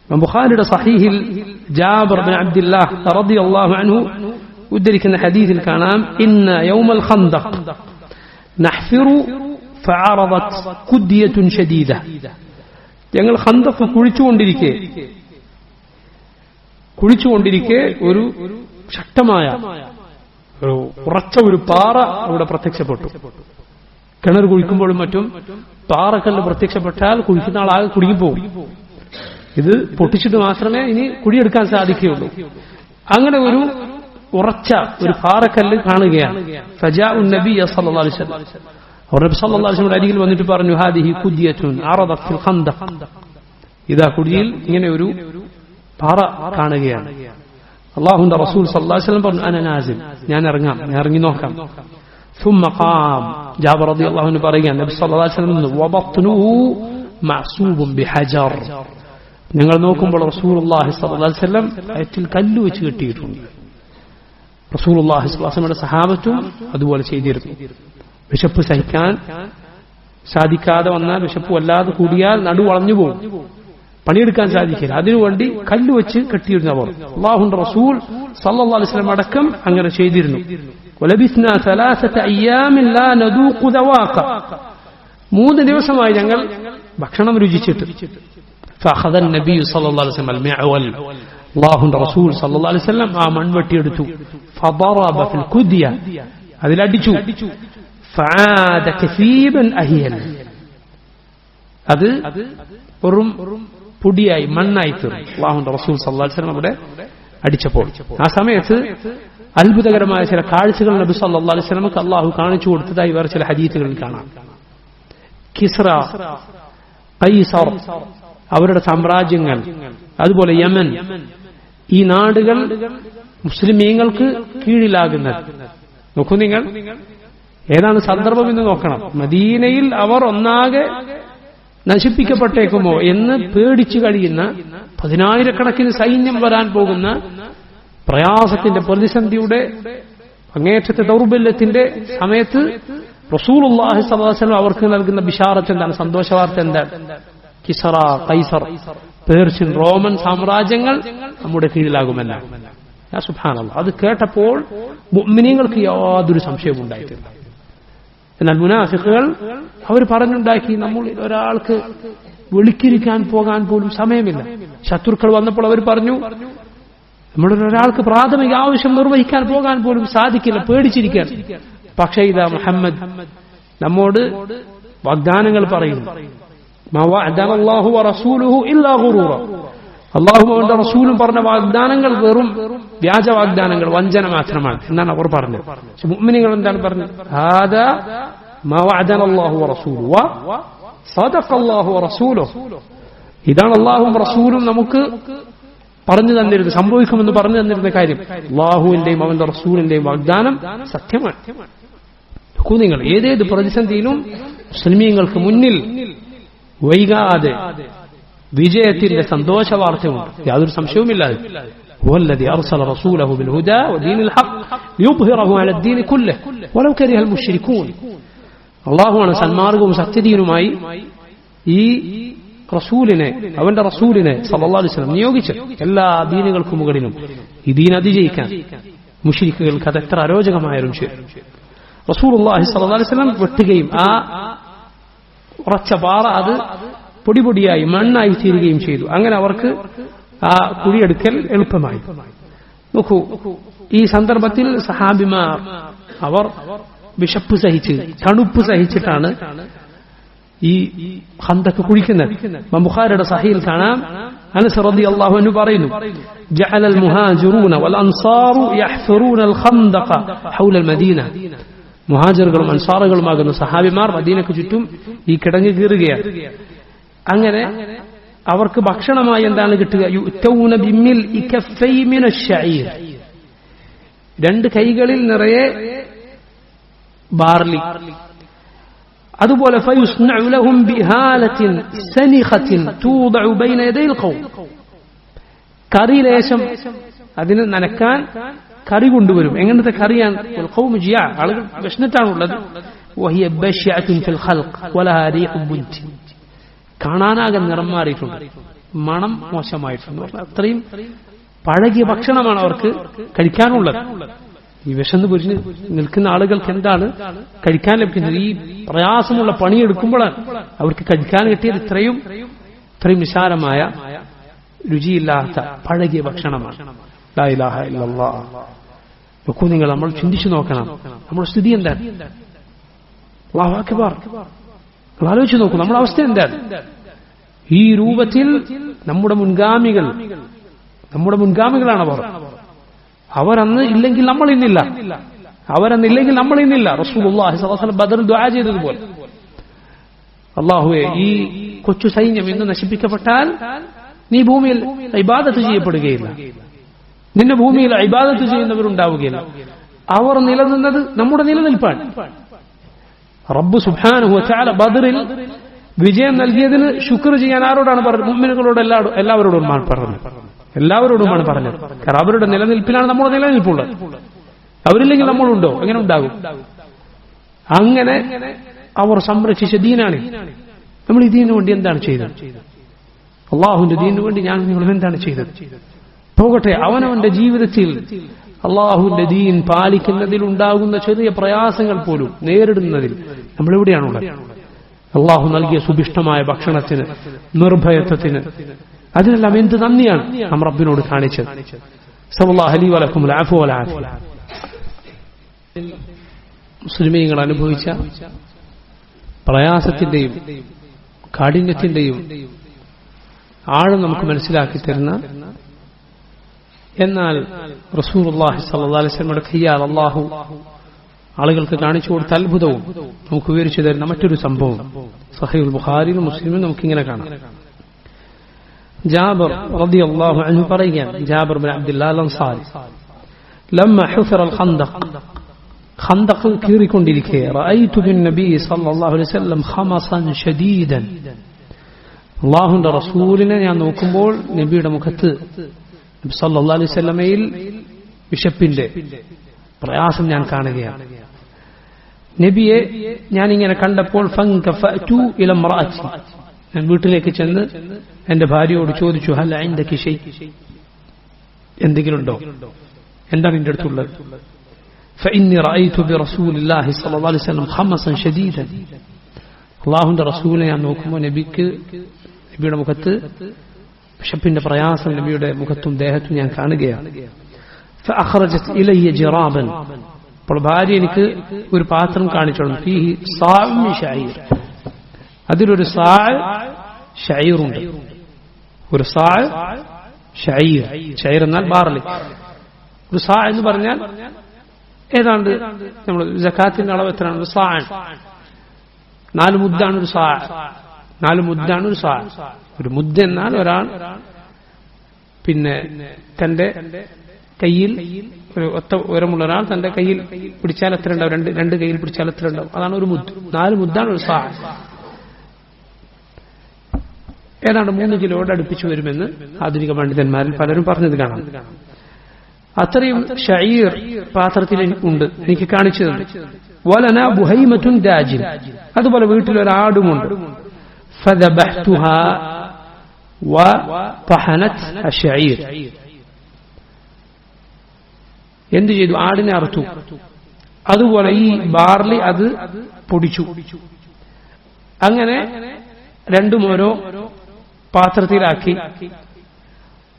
ബുഖാരിയുടെ സഹീഹിൽ ജാബിർ ബിൻ അബ്ദുല്ലാഹ് റളിയല്ലാഹു അൻഹു ഉദ്ധരിക്കുന്ന ഹദീസിൽ കാണാം, ഇന്ന യൗമൽ ഖന്ദഖ് നഹ്ഫിറു ഫഅറദത് ഖുദ്യത്തുൻ ശദീദ. ഞങ്ങൾ ഖന്ദഖ് കുഴിച്ചുകൊണ്ടിരിക്കെ ഒരു ശക്തമായ ഉറച്ച ഒരു പാറ അവിടെ പ്രത്യക്ഷപ്പെട്ടു. കിണർ കുഴിക്കുമ്പോഴും മറ്റും പാറക്കല്ല് പ്രത്യക്ഷപ്പെട്ടാൽ കുഴിക്കുന്ന ആളാകെ കുടുങ്ങിപ്പോകും. ഇത് പൊട്ടിച്ചിട്ട് മാത്രമേ ഇനി കുഴിയെടുക്കാൻ സാധിക്കുകയുള്ളൂ. അങ്ങനെ ഒരു ഉറച്ച ഒരു പാറക്കല്ല് കാണുകയാണ്. ഫജാഉൻ നബിയ്യ സല്ലല്ലാഹു അലൈഹി വസല്ലം, നബി സല്ലല്ലാഹു അലൈഹി വസല്ലം അരികിൽ വന്നിട്ട് പറഞ്ഞു, ഹാദിഹി ഖുദ്യത്തുൻ അറദത് ഫിൽ ഖന്ദഖ്. ഇതാ കുഴിയിൽ ഇങ്ങനെ ഒരു പാറ കാണുകയാണ്. അല്ലാഹുവിന്റെ റസൂൽ സല്ലല്ലാഹു അലൈഹി വസല്ലം പറഞ്ഞു, അന നാസിൽ, ഞാൻ ഇറങ്ങി നോക്കാം. ثم قام ജാബിർ റളിയല്ലാഹു അൻഹു പറയുകയാണ്, നബി സല്ലല്ലാഹു അലൈഹി വസല്ലം വബത്നുഹു മഅസൂബുൻ ബിഹജർ. ഞങ്ങൾ നോക്കുമ്പോൾ റസൂലുള്ളാഹി സ്വല്ലല്ലാഹു അലൈഹി വസല്ലം വയറ്റിൽ കല്ല് വെച്ച് കെട്ടിയിട്ടുണ്ട്. റസൂലുള്ളാഹി സ്വല്ലല്ലാഹു അലൈഹി വസല്ലമയുടെ സഹാബത്തും അതുപോലെ ചെയ്തിരുന്നു. വിശപ്പ് സഹിക്കാൻ സാധിക്കാതെ വന്നാൽ, വിശപ്പ് വല്ലാതെ കൂടിയാൽ നടു വളഞ്ഞു പോകും, പണിയെടുക്കാൻ സാധിക്കില്ല. അതിനുവേണ്ടി കല്ല് വെച്ച് കെട്ടിയിരുന്നവർ അല്ലാഹുവിന്റെ റസൂൽ സല്ലല്ലാഹു അലൈഹി വസല്ലം അടക്കം അങ്ങനെ ചെയ്തിരുന്നു. വലബിസ്നാ സലാസത അയ്യാമിൻ ലാ നദൂഖു ദവാഖ. 3 ദിവസമായി ഞങ്ങൾ ഭക്ഷണം രുചിച്ചിട്ട്. فأخذ النبي صلى الله عليه وسلم المعول. അല്ലാഹുവിന്റെ റസൂൽ സല്ലല്ലാഹു അലൈഹി വസല്ലം ആ മൺവെട്ടി എടുത്തു. فضرب في الكدية, അതിലടിച്ചു. ഫആദ കസീബൻ അഹിയൻ, അത് വെറും പൊടിയായി മണ്ണായി തീർന്നു. അല്ലാഹുവിന്റെ റസൂൽ സല്ലല്ലാഹു അലൈഹി വസല്ലം അവിടെ അടിച്ചപ്പോൾ ആ സമയത്ത് അത്ഭുതകരമായ ചില കാഴ്ചകൾ നബി സല്ലല്ലാഹു അലൈഹി വസല്ലമക്ക് അല്ലാഹു കാണിച്ചു കൊടുത്തതായി വേറെ ചില ഹദീസുകളിൽ കാണാം. കിസ്റ, കൈസർ, അവരുടെ സാമ്രാജ്യങ്ങൾ, അതുപോലെ യമൻ, ഈ നാടുകൾ മുസ്ലിമീങ്ങൾക്ക് കീഴിലാകുന്നത്. നോക്കൂ നിങ്ങൾ, ഏതാണ് സന്ദർഭം എന്ന് നോക്കണം. മദീനയിൽ അവർ ഒന്നാകെ നശിപ്പിക്കപ്പെട്ടേക്കുമോ എന്ന് പേടിച്ചു കഴിയുന്ന 10,000-കണക്കിന് സൈന്യം വരാൻ പോകുന്ന പ്രയാസത്തിന്റെ, പ്രതിസന്ധിയുടെ, അങ്ങേറ്റത്തെ ദൗർബല്യത്തിന്റെ സമയത്ത് റസൂലുള്ളാഹി സ്വല്ലല്ലാഹു അലൈഹി വസല്ലം അവർക്ക് നൽകുന്ന ബിശാറത്ത് എന്താണ്? സന്തോഷവാർത്ത എന്താണ്? കിസ്റ, കൈസർ, പേർഷ്യൻ, റോമൻ സാമ്രാജ്യങ്ങൾ നമ്മുടെ കീഴിലാകുമല്ല. യാ സുബ്ഹാനല്ലാഹ്, അത് കേട്ടപ്പോൾ മുഅ്മിനീങ്ങൾക്ക് യാതൊരു സംശയവും ഉണ്ടായിട്ടില്ല. എന്നാൽ മുനാഫിഖുകൾ അവർ പറഞ്ഞുണ്ടാക്കി, നമ്മൾ ഒരാൾക്ക് വിളിക്കിരിക്കാൻ പോകാൻ പോലും സമയമില്ല. ശത്രുക്കൾ വന്നപ്പോൾ അവർ പറഞ്ഞു, നമ്മുടെ ഒരാൾക്ക് പ്രാഥമിക ആവശ്യം നിർവഹിക്കാൻ പോകാൻ പോലും സാധിക്കില്ല, പേടിച്ചിരിക്കാൻ. പക്ഷേ ഇതാ മുഹമ്മദ് നമ്മോട് വാഗ്ദാനങ്ങൾ പറയുന്നു. അല്ലാഹു വറസൂലുഹു ഇല്ലാ ഗുറൂറ, അല്ലാഹുവും അവന്റെ റസൂലും പറഞ്ഞ വാഗ്ദാനങ്ങൾ വെറും വ്യാജ വാഗ്ദാനങ്ങൾ, വഞ്ചന മാത്രമാണ് എന്നാണ് അവർ പറഞ്ഞത്. പക്ഷെ മുഅ്മിനീങ്ങൾ എന്താണ് പറഞ്ഞത്? ഹാദാ മാ വഅദനല്ലാഹു വറസൂലുഹു വസദഖല്ലാഹു വറസൂലുഹു, ഇതാണ് അല്ലാഹുവും റസൂലും നമുക്ക് പറഞ്ഞു തന്നിരുന്നത്, സംഭവിക്കുമെന്ന് പറഞ്ഞു തന്നിരുന്ന കാര്യം. അല്ലാഹുവിന്റെയും അവന്റെ റസൂലിന്റെയും വാഗ്ദാനം സത്യമാണ്. നിങ്ങൾ ഏതേത് പ്രതിസന്ധിയിലും മുസ്ലിമീങ്ങൾക്ക് മുന്നിൽ വൈകാതെ വിജയത്തിന്റെ സന്തോഷ വാർത്തയുണ്ട്, യാതൊരു സംശയവുമില്ലാതെ. والذي أرسل رسوله بالهدى ودين الحق ليظهره على الدين كله ولو كره المشركون. അല്ലാഹുവാണ് സന്മാർഗവും സത്യദീനുമായി ഈ റസൂലിനെ, അവന്റെ റസൂലിനെ സല്ലല്ലാഹു അലൈഹി വസല്ലം നിയോഗിച്ചു എല്ലാ ദീനുകൾക്കും മുകളിലും ഈ ദീൻ അതിജയിക്കാൻ. മുശ്രിക്കുകൾക്ക് അത് എത്ര അരോചകമായാലും ശരി, റസൂലുള്ളാഹി സ്വല്ലല്ലാഹു അലൈഹി വസല്ലം വെട്ടുകയും ആ ഉറച്ച പാറ അത് പൊടിപൊടിയായി മണ്ണായി തീരുകയും ചെയ്തു. അങ്ങനെ അവർക്ക് ആ കുഴിയെടുക്കൽ എളുപ്പമായി. നോക്കൂ, ഈ സന്ദർഭത്തിൽ സഹാബിമാർ അവർ വിശപ്പ് സഹിച്ച്, തണുപ്പ് സഹിച്ചിട്ടാണ് ഈ ഖന്തക്ക് കുഴിക്കുന്നത്. ബുഖാരിയുടെ സഹീഹിൽ കാണാം, അനസ് റളിയല്ലാഹു അൻഹു പറയുന്നു, ജഅലൽ മുഹാജിറൂന വൽ അൻസാറു യഹ്ഫറൂനൽ ഖന്തഖ ഹൗലൽ മദീന. മുഹാജിറുകളും അൻസാറുകളുമാകുന്ന സഹാബിമാർ മദീനക്ക് ചുറ്റും ഈ കിടങ്ങ് കീറുകയാണ്. അങ്ങനെ അവർക്ക് ഭക്ഷണമായി എന്താണ് കിട്ടുക? യുതൗന ബിമിൽഇ കഫൈ മിനശ് ശഈർ, 2 കൈകളിൽ നിറയെ ബാർലി. അതുപോലെ ഫയുസ്നഉ ലഹും ബിഹാലത്തിൻ സനിഖത്തിൻ തൂദഉ ബൈന യദൈൽ ഖൗം, കറി ലേശം അതിന് നനക്കാൻ കറി കൊണ്ടുവരും. എങ്ങനത്തെ കറിയാണ്? ഖൗം ജിയാ, ആളുകൾ വിശന്നിട്ടാണുള്ളത്. വഹിയ ബശഅത്തുൻ ഫിൽ ഖൽഖ് വലഹാ റീഹു ബുൻതി, കാണാനാകെ നിറം മാറിയിട്ടുണ്ട്, മണം മോശമായിട്ടുണ്ട്. അത്രയും പഴകിയ ഭക്ഷണമാണ് അവർക്ക് കഴിക്കാനുള്ളത്. ഈ വിശന്ന് പൊരിഞ്ഞ് നിൽക്കുന്ന ആളുകൾക്ക് എന്താണ് കഴിക്കാൻ ലഭിക്കുന്നത്? ഈ പ്രയാസമുള്ള പണിയെടുക്കുമ്പോഴാണ് അവർക്ക് കഴിക്കാൻ കിട്ടിയത് ഇത്രയും നിസാരമായ, രുചിയില്ലാത്ത പഴകിയ ഭക്ഷണമാണ്. ലാ ഇലാഹ ഇല്ലല്ലാഹ്. നോക്കൂ നിങ്ങൾ, നമ്മൾ ചിന്തിച്ചു നോക്കണം നമ്മുടെ സ്ഥിതി എന്താണ്. അല്ലാഹു അക്ബർ. ആലോചിച്ച് നോക്കൂ നമ്മുടെ അവസ്ഥ എന്താണ്. ഈ രൂപത്തിൽ നമ്മുടെ മുൻഗാമികളാണ് അവരന്ന് ഇല്ലെങ്കിൽ നമ്മൾ ഇന്നില്ല, അവരന്നില്ലെങ്കിൽ നമ്മൾ ഇന്നില്ല. റസൂലുള്ളാഹി സ്വല്ലല്ലാഹു അലൈഹി വസല്ലം ബദറിൽ ദുആ ചെയ്തതുപോലെ, അല്ലാഹുവേ ഈ കൊച്ചു സൈന്യം ഇന്ന് നശിപ്പിക്കപ്പെട്ടാൽ നീ ഭൂമിയിൽ ഇബാദത്ത് ചെയ്യപ്പെടുകയില്ല, നിന്റെ ഭൂമിയിൽ ഇബാദത്ത് ചെയ്യുന്നവരുണ്ടാവുകയില്ല. അവർ നിലനിന്നത് നമ്മുടെ നിലനിൽപ്പാണ്. റബ്ബ് സുബ്ഹാനഹു വ തആല ബദറിൽ വിജയം നൽകിയതിന് ശുക്ർ ചെയ്യാൻ ആരോടാണ് പറഞ്ഞത്? മുഅ്മിനുകളോട്, എല്ലാവരോടുമാണ് പറഞ്ഞത്. കാരണം അവരുടെ നിലനിൽപ്പിലാണ് നമ്മുടെ നിലനിൽപ്പുള്ളത്. അവരില്ലെങ്കിൽ നമ്മളുണ്ടോ? എങ്ങനെ ഉണ്ടാകും? അങ്ങനെ അവർ സംരക്ഷിച്ച ദീനാണ്. നമ്മൾ ഈ ദീനു വേണ്ടി എന്താണ് ചെയ്തത്? അള്ളാഹുവിന്റെ ദീനു വേണ്ടി ഞാൻ നിങ്ങൾ എന്താണ് ചെയ്തത്? പോകട്ടെ, അവനവന്റെ ജീവിതത്തിൽ അള്ളാഹുവിന്റെ ദീൻ പാലിക്കുന്നതിൽ ഉണ്ടാകുന്ന ചെറിയ പ്രയാസങ്ങൾ പോലും നേരിടുന്നതിൽ നമ്മൾ എവിടെയാണുള്ളത്? അള്ളാഹു നൽകിയ സുഭിഷ്ടമായ ഭക്ഷണത്തിന്, നിർഭയത്വത്തിന്, അതിനെല്ലാം എന്ത് നന്ദിയാണ് നാം റബ്ബിനോട് കാണിച്ചത്. സല്ലല്ലാഹു അലൈഹി വലക്കും അൽഅഫു വൽ ആഫിയ. മുസ്ലിമീങ്ങൾ അനുഭവിച്ച പ്രയാസത്തിന്റെയും കാഠിന്യത്തിന്റെയും ആഴം നമുക്ക് മനസ്സിലാക്കി തരുന്ന, എന്നാൽ റസൂലുള്ളാഹി സ്വല്ലല്ലാഹു അലൈഹി വസല്ലമയുടെ ഖിയാൽ അല്ലാഹു ആളുകൾക്ക് കാണിച്ചു കൊടുത്ത അത്ഭുതവും നമുക്ക് വിവരിച്ചു തരുന്ന മറ്റൊരു സംഭവം സഹീഹുൽ ബുഖാരിയിലും മുസ്ലിമിലും നമുക്കിങ്ങനെ കാണാം. ജാബിർ റളിയല്ലാഹു അൻഹു പറയുകയാണ്, ജാബിർ ബിൻ അബ്ദുല്ലാഹ് അൻസാരി, ലമ്മ ഹുഫറ അൽ ഖന്ദഖ്, ഖന്ദഖ് കീറിക്കൊണ്ടിരിക്കെ, റഅയ്തു ബിൻ നബി സല്ലല്ലാഹു അലൈഹി വസല്ലം ഖമസൻ ശദീദൻ, അല്ലാഹുവിന്റെ റസൂലിനെ ഞാൻ നോക്കുമ്പോൾ നബിയുടെ മുഖത്ത്, നബി സല്ലല്ലാഹു അലൈഹി വസല്ലമയിൽ വിശപ്പിന്റെ പ്രയാസം ഞാൻ കാണുകയാണ്. നബിയെ ഞാനിങ്ങനെ കണ്ടപ്പോൾ ഫൻകഫഅതു ഇല ഇംറഅതി, ഞാൻ വീട്ടിലേക്ക് ചെന്ന് എന്റെ ഭാര്യയോട് ചോദിച്ചു, ഹൽ ഇൻദകി ഷൈ, എന്തെങ്കിലും ഉണ്ടോ, എന്താണ് എന്റെ അടുത്തുള്ളത്? ഫഇന്നി റഅയ്തു ബിറസൂലില്ലാഹി സ്വല്ലല്ലാഹു അലൈഹി വസല്ലം ഖമസൻ ശദീദൻ, അല്ലാഹുവിന്റെ റസൂലിനെ ഞാൻ നോക്കുമ്പോൾ നബിയുടെ മുഖത്ത് വിശപ്പിന്റെ പ്രയാസം നബിയുടെ മുഖത്തും ദേഹത്തും ഞാൻ കാണുകയാണ്. ഫഅഖറജത് ഇലയ്യ ജിറാബൻ, അപ്പോൾ ഭാര്യ എനിക്ക് ഒരു പാത്രം കാണിച്ചു, ഫീഹി സാഉം മിൻ ശഈർ, അതിലൊരു സാഅ് ഷഈറുണ്ട്, ഒരു സാഅ് ഷഈർ, ഷഈർ എന്നാൽ ബാർലി. ഒരു സാഅ് എന്ന് പറഞ്ഞാൽ ഏതാണ്ട് നമ്മൾ സകാത്തിന്റെ അളവ് എത്രയാണ്? ഒരു സാഅ്, 4 മുദ്ദാണ് ഒരു സാഅ്, 4 മുദ്ദാണ് ഒരു സാഅ്. ഒരു മുദ്ദ എന്നാൽ ഒരാൾ പിന്നെ തന്റെ കയ്യിൽ ഒരു ഒത്ത ഉയരമുള്ള ഒരാൾ തന്റെ കയ്യിൽ പിടിച്ചാൽ എത്ര ഉണ്ടാവും? രണ്ട് കയ്യിൽ പിടിച്ചാൽ എത്ര ഉണ്ടാവും? അതാണ് ഒരു മുദ്ദ്. 4 മുദ്ദാണ് ഒരു സാഅ്. ഏതാണ്ട് 3 കിലോയോട് അടുപ്പിച്ചു വരുമെന്ന് ആധുനിക പണ്ഡിതന്മാരിൽ പലരും പറഞ്ഞത് കാണാം. അത്രയും ഷഈർ പാത്രത്തിൽ ഉണ്ട്, എനിക്ക് കാണിച്ചു തന്നു. വലന ബുഹൈമത്തുൻ ദാജിൻ, അതുപോലെ വീട്ടിലൊരാടുമുണ്ട്. ഫദബഹ്തുഹാ വതഹനത് അശ്ശഈർ, എന്തു ചെയ്തു? ആടിനെ അറുത്തു, അതുപോലെ ഈ ബാർലി അത് പൊടിച്ചു. അങ്ങനെ രണ്ടും ഓരോ പാത്രത്തിലാക്കി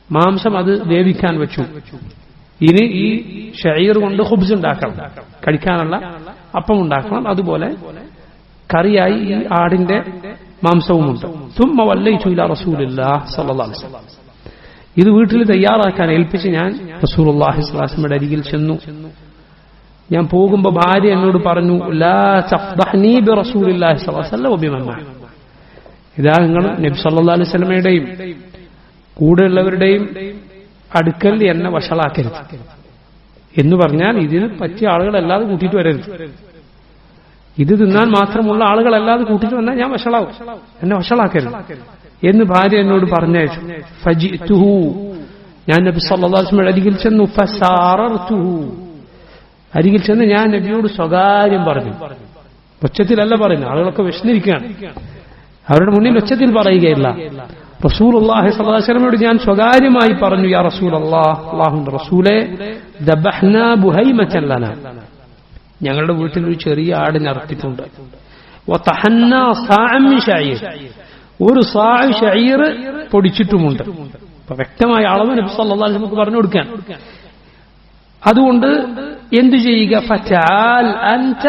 മാംസം അത് വേവിക്കാൻ വെച്ചു. ഇനി ഈ ഷഈർ കൊണ്ട് ഖുബ്സ് ഉണ്ടാക്കണം, കഴിക്കാനുള്ള അപ്പം ഉണ്ടാക്കണം. അതുപോലെ കറിയായി ഈ ആടിന്റെ മാംസവുമുണ്ട്. ثم وليت الى رسول الله صلى الله عليه وسلم, ഇത് വീട്ടിൽ തയ്യാറാക്കാൻ ഏൽപ്പിച്ച് ഞാൻ റസൂലുള്ളാഹി സ്വല്ലല്ലാഹു അലൈഹി വസല്ലമയുടെ അരികിൽ ചെന്നു. ഞാൻ പോകുമ്പോൾ ഭാര്യ എന്നോട് പറഞ്ഞു, ലാ തഫ്ദഹ്നി ബിറസൂലില്ലാഹി സ്വല്ലല്ലാഹു അലൈഹി വസല്ലം വബിമൻ മഅ, ഇതാ നിങ്ങൾ നബി സല്ലല്ലാഹു അലൈഹി വസല്ലമയുടെയും കൂടെയുള്ളവരുടെയും അടുക്കൽ എന്നെ വഷളാക്കരുത് എന്ന് പറഞ്ഞാൽ ഇതിന് പറ്റിയ ആളുകളല്ലാതെ കൂട്ടിയിട്ട് വരരുത്, ഇത് തിന്നാൻ മാത്രമുള്ള ആളുകളല്ലാതെ കൂട്ടിയിട്ട് വന്നാൽ ഞാൻ വഷളാവും, എന്നെ വഷളാക്കരുത് എന്ന് ഭാര്യ എന്നോട് പറഞ്ഞയച്ചു. ഫജിഅ്തുഹു, ഞാൻ നബി സല്ലല്ലാഹു അലൈഹി വസല്ലം അരികിൽ ചെന്നു. ഫസാറർതുഹു, അരികിൽ ചെന്ന് ഞാൻ നബിയോട് സ്വകാര്യം പറഞ്ഞു. ഒച്ചത്തിലല്ല പറയുന്നത്, ആളുകളൊക്കെ വിശന്നിരിക്കുകയാണ്, അവരുടെ മുന്നിൽ ഒച്ചത്തിൽ പറയുകയില്ല. റസൂലുള്ളാഹി സ്വല്ലല്ലാഹു അലൈഹി വസല്ലമയോട് ഞാൻ സ്വകാര്യമായി പറഞ്ഞു, യാ റസൂലല്ലാഹ്, അല്ലാഹുവിന്റെ റസൂലേ, ദബഹ്നാ ബുഹൈമതൻ ലനാ, ഞങ്ങളുടെ വീട്ടിൽ ഒരു ചെറിയ ആടിനെ അറുത്തിട്ടുണ്ട്. വതഹന്നാ സാഅൻ മിൻ ശഈർ, ഒരു സാഅ് ഷഈർ പൊടിച്ചിട്ടുമുണ്ട്. അപ്പൊ വ്യക്തമായ അളവ് നബി സല്ലല്ലാഹു അലൈഹി വസല്ലം പറഞ്ഞു കൊടുക്കാൻ. അതുകൊണ്ട് എന്തു ചെയ്യുക? ഫതആൽ അൻത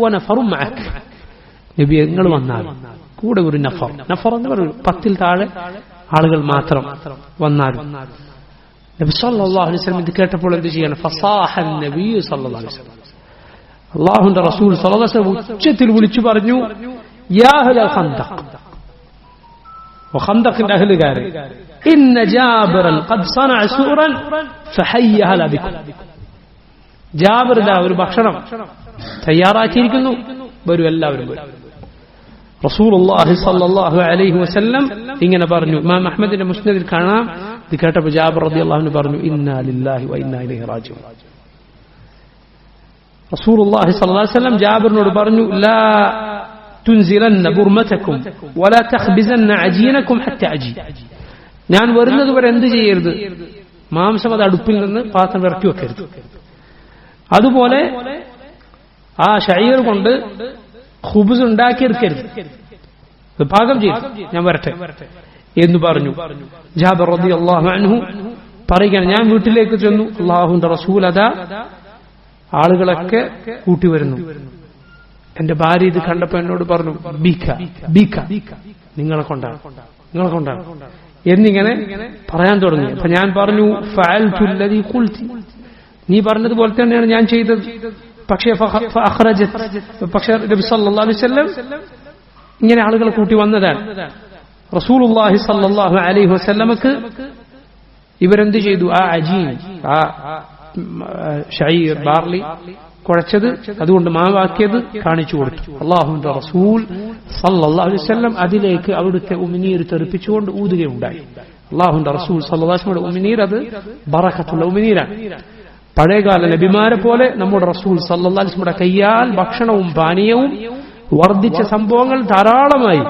വനഫറും മഅക, നബി നിങ്ങൾ വന്നാൽ കൂടെ ഒരു നഫർ എന്ന് പറയും, 10 താഴെ ആളുകൾ മാത്രം വന്നാലും. നബി സല്ലല്ലാഹു അലൈഹി വസല്ലം ഇത് കേട്ടപ്പോൾ എന്ത് ചെയ്യണം? ഫസാഹൻ നബി സല്ലല്ലാഹു അലൈഹി വസല്ലം, അല്ലാഹുവിന്റെ റസൂൽ സല്ലല്ലാഹു അലൈഹി വസല്ലം ഉച്ചത്തിൽ വിളിച്ചു പറഞ്ഞു, യാ അഹ്ലൽ ഖന്ദഖ്, വഖന്ദഖിന്റെ അഹ്ലുകാരെ, ഇന്ന ജാബിറൻ ഖദ് സനഅ സൂറൻ ഫഹയ്യ ഹല ബിക്കും, ജാബിർ ദാ ഒരു ഭക്ഷണം തയ്യാറാക്കിയിരിക്കുന്നു, വരൂ എല്ലാവരും വരൂ. റസൂലുള്ളാഹി സ്വല്ലല്ലാഹു അലൈഹി വസല്ലം ഇങ്ങനെ പറഞ്ഞു. ഇമാം അഹ്മദിന്റെ മുസ്നദിൽ കാണാം, ഇത് കേട്ടപ്പോൾ ജാബിർ റളിയല്ലാഹു അൻഹു പറഞ്ഞു, ഇന്നാ ലില്ലാഹി വ ഇന്നാ ഇലൈഹി റാജിഊൻ. റസൂലുള്ളാഹി സ്വല്ലല്ലാഹു അലൈഹി വസല്ലം ജാബിറിനോട് പറഞ്ഞു, ലാ തുൻസിലന്ന ബുർമതകും വലാ തഖ്ബിസന്ന അജീനകും ഹത്താ അജി, ഞാൻ വരുന്നതുവരെ എന്ത് ചെയ്യരുത്? മാംസം അത് അടുപ്പിൽ നിന്ന് പാത്രം ഇറക്കി വെക്കരുത്. അതുപോലെ ആ ഷഈർ കൊണ്ട് ഖുബ്സ് ഉണ്ടാക്കിയെടുക്കരുത്, പാകം ചെയ്തു, ഞാൻ വരട്ടെ എന്ന് പറഞ്ഞു. ജാബിർ റളിയല്ലാഹു അൻഹു പറയുകയാണ്, ഞാൻ വീട്ടിലേക്ക് ചെന്നു. അല്ലാഹുവിന്റെ റസൂൽ അതാ ആളുകളൊക്കെ കൂട്ടി വരുന്നു. എന്റെ ഭാര്യ ഇത് കണ്ടപ്പോ എന്നോട് പറഞ്ഞു, ബീക്ക ബീക്ക, നിങ്ങളെ കൊണ്ടാണ് എന്നിങ്ങനെ പറയാൻ തുടങ്ങി. അപ്പൊ ഞാൻ പറഞ്ഞു, ഫഅൽതു അല്ലദീ ഖുൽതി, നീ പറഞ്ഞതുപോലെ തന്നെയാണ് ഞാൻ ചെയ്തത്. പക്ഷേ നബി സല്ലല്ലാഹു അലൈഹി വസല്ലം ഇങ്ങനെ ആളുകളെ കൂട്ടി വന്നതാണ്. റസൂലുള്ളാഹി സല്ലല്ലാഹു അലൈഹി വസല്ലമക്ക് ഇവരെന്ത് ചെയ്തു? ആ അജീൻ, ആ ഷഈർ ബാർലി കുഴച്ചത്, അതുകൊണ്ട് മാവാക്കിയത് കാണിച്ചു കൊടുത്തു. അല്ലാഹുവിന്റെ റസൂൽ സല്ലല്ലാഹു അലൈഹി വസല്ലം അതിലേക്ക് അവിടുത്തെ ഉമിനീർ തെറിപ്പിച്ചുകൊണ്ട് ഊതുകയുണ്ടായി. അല്ലാഹുവിന്റെ റസൂൽ സല്ലല്ലാഹു അലൈഹി വസല്ലം ഉമിനീർ അത് ബറക്കത്തുള്ള ഉമിനീരാണ്. പഴയകാല നബിമാരെ പോലെ നമ്മുടെ റസൂൽ സല്ലല്ലാഹു അലൈഹി വസല്ലം കയ്യാൽ ഭക്ഷണവും പാനീയവും വർദ്ധിച്ച സംഭവങ്ങൾ ധാരാളമായി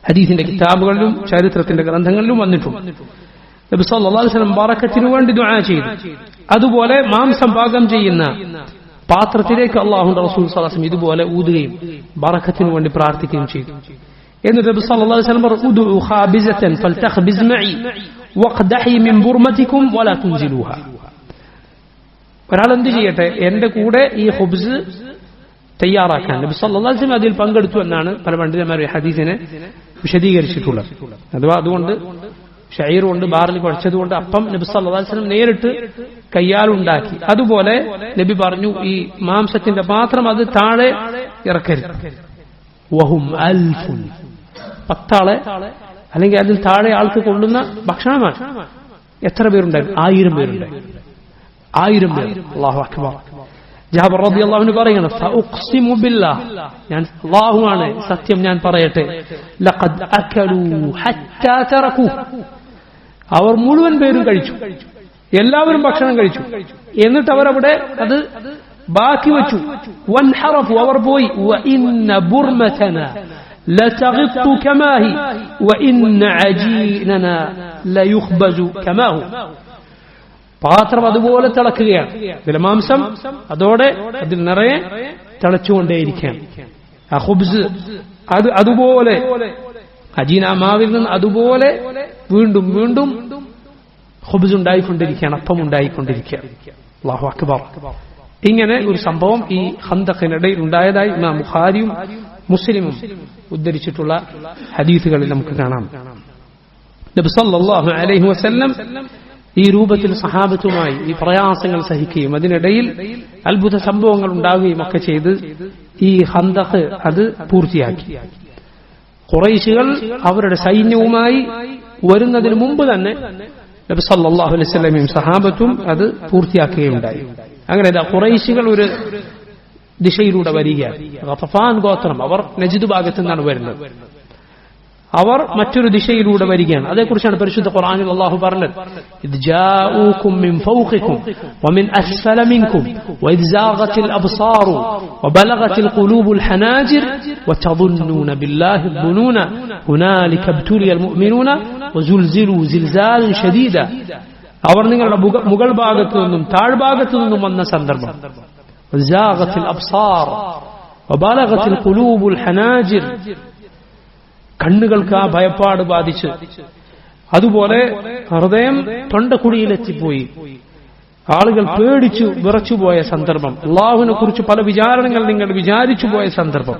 ഹദീസിന്റെ കിതാബുകളിലും ചരിത്രത്തിന്റെ ഗ്രന്ഥങ്ങളിലും വന്നിട്ടുണ്ട്. നബി സല്ലല്ലാഹു അലൈഹി വസല്ലം ബറക്കത്തിനു വേണ്ടി ദുആ ചെയ്തു. അതുപോലെ മാംസം പാകം ചെയ്യുന്ന പാത്രത്തിലേക്ക് അല്ലാഹുവിന്റെ റസൂൽ സല്ലല്ലാഹു അലൈഹി വസല്ലം ഇതുപോലെ ഊതുകയും ബറക്കത്തിനു വേണ്ടി പ്രാർത്ഥിക്കുകയും ചെയ്തു. എന്നിട്ട് നബി സല്ലല്ലാഹു അലൈഹി വസല്ലം പറഞ്ഞു, ഉദു ഖാബിസതൻ ഫൽതഖ്ബിസ് മഇ വഖ്ദഹി മിൻ ബുർമതികും വലാ തുൻസിലുഹാ. ഒരാൾ എന്ത് ചെയ്യട്ടെ, എന്റെ കൂടെ ഈ ഖുബ്സ് തയ്യാറാക്കാൻ. നബി സല്ലല്ലാഹു അലൈഹി വസല്ലം അതിൽ പങ്കെടുത്തു എന്നാണ് പല പണ്ഡിതന്മാരും ഈ ഹദീസിനെ വിശദീകരിച്ചിട്ടുള്ളത്. അഥവാ അതുകൊണ്ട് ഷഈർ കൊണ്ട് ബാർലി കുഴച്ചതുകൊണ്ട് അപ്പം നബി സല്ലല്ലാഹു അലൈഹി വസല്ലം നേരിട്ട് കയ്യാലുണ്ടാക്കി. അതുപോലെ നബി പറഞ്ഞു, ഈ മാംസത്തിന്റെ പാത്രം അത് താഴെ ഇറക്കരുത്. വഹും അൽഫുൻ, 10 ആളെ അല്ലെങ്കിൽ അതിൽ താഴെ ആൾക്ക് കൊള്ളുന്ന ഭക്ഷണമാണ്. എത്ര പേരുണ്ടായിരുന്നു? 1000 പേരുണ്ടായി. 1000 പേർ. അല്ലാഹു അക്ബർ. ജാബിർ റളിയല്ലാഹു അൻഹു പറയുന്നു, ഫഉഖ്സിമു ബില്ലാഹ്, ഞാൻ അല്ലാഹുവാണ് സത്യം ഞാൻ പറയട്ടെ, ലഖദ് അകലു ഹത്താ തറകു, അവർ മുഴുവൻ പേരും കഴിച്ചു, എല്ലാവരും ഭക്ഷണം കഴിച്ചു. എന്നിട്ട് അവർ അവിടെ അത് ബാക്കി വെച്ചു. വൻഹറഫു, അവർ പോയി. വഇന്ന ബുർമതന ലതഗിത്തു കമാഹി വഇന്ന അജീനന ലയുഖ്ബസു കമാഹു. പാത്രം അതുപോലെ തിളക്കുകയാണ്. ഇതിലെ മാംസം അതോടെ അതിൽ നിറയെ തിളച്ചുകൊണ്ടേയിരിക്കുകയാണ്. ആ ഖുബ്സ് അത് അതുപോലെ അജീന മാവിൽ നിന്ന് അതുപോലെ വീണ്ടും വീണ്ടും ഖുബ്സ് ഉണ്ടായിക്കൊണ്ടിരിക്കുകയാണ്, അപ്പം ഉണ്ടായിക്കൊണ്ടിരിക്കുകയാണ്. അല്ലാഹു അക്ബർ. ഇങ്ങനെ ഒരു സംഭവം ഈ ഖന്തഖിനിടയിൽ ഉണ്ടായതായി ഇമാം ബുഖാരിയും മുസ്ലിമും ഉദ്ധരിച്ചിട്ടുള്ള ഹദീസുകളിൽ നമുക്ക് കാണാം. നബി സല്ലല്ലാഹു അലൈഹി വസല്ലം ഈ രൂപത്തിൽ സഹാബത്തുമായി ഈ പ്രയാസങ്ങൾ സഹിക്കുകയും അതിനിടയിൽ അത്ഭുത സംഭവങ്ങൾ ഉണ്ടാവുകയും ഒക്കെ ചെയ്ത് ഈ ഖന്തഖ് അത് പൂർത്തിയാക്കി. ഖുറൈശികൾ അവരുടെ സൈന്യവുമായി വരുന്നതിന് മുമ്പ് തന്നെ നബി സല്ലല്ലാഹു അലൈഹി വസല്ലമയും സഹാബത്തും അത് പൂർത്തിയാക്കുകയുണ്ടായി. അങ്ങനെ ഖുറൈശികൾ ഒരു ദിശയിലൂടെ വരികയാണ്. ഗഫഫാൻ ഗോത്രം, അവർ നജ്ദ് ഭാഗത്തു നിന്നാണ് വരുന്നത്. അവർ മറ്റൊരു ദിശയിലൂടെ വരികയാണ്. അതേക്കുറിച്ചാണ് പരിശുദ്ധ ഖുർആനിൽ അല്ലാഹു പറഞ്ഞത്, ഇദ് ജാഊകും മിൻ ഫൗഖികും വമിൻ അസ്ഫല മിൻകും വഇദ് സാഗത്തിൽ അബ്സാറു വബലഗത്തിൽ ഖുലൂബുൽ ഹനാജിർ വതظنون ബില്ലാഹി الظنون ഹുനാലിക ഇബ്തുലിയൽ മുഅ്മിനൂന വസുൽസിലു സിൽസാലൻ ശദീദ. അവർ നിങ്ങളുടെ മുകൾ ഭാഗത്തു നിന്നും താഴ്ഭാഗത്തു നിന്നും വന്ന സന്ദർഭം. വസാഗത്തിൽ അബ്സാർ വബലഗത്തിൽ ഖുലൂബുൽ ഹനാജിർ, കണ്ണുകൾക്ക് ആ ഭയപ്പാട് ബാധിച്ച്, അതുപോലെ ഹൃദയം തൊണ്ടക്കുഴിയിലെത്തിപ്പോയി, ആളുകൾ പേടിച്ചു വിറച്ചുപോയ സന്ദർഭം. അള്ളാഹുവിനെ കുറിച്ച് പല വിചാരണകൾ നിങ്ങൾ വിചാരിച്ചു പോയ സന്ദർഭം.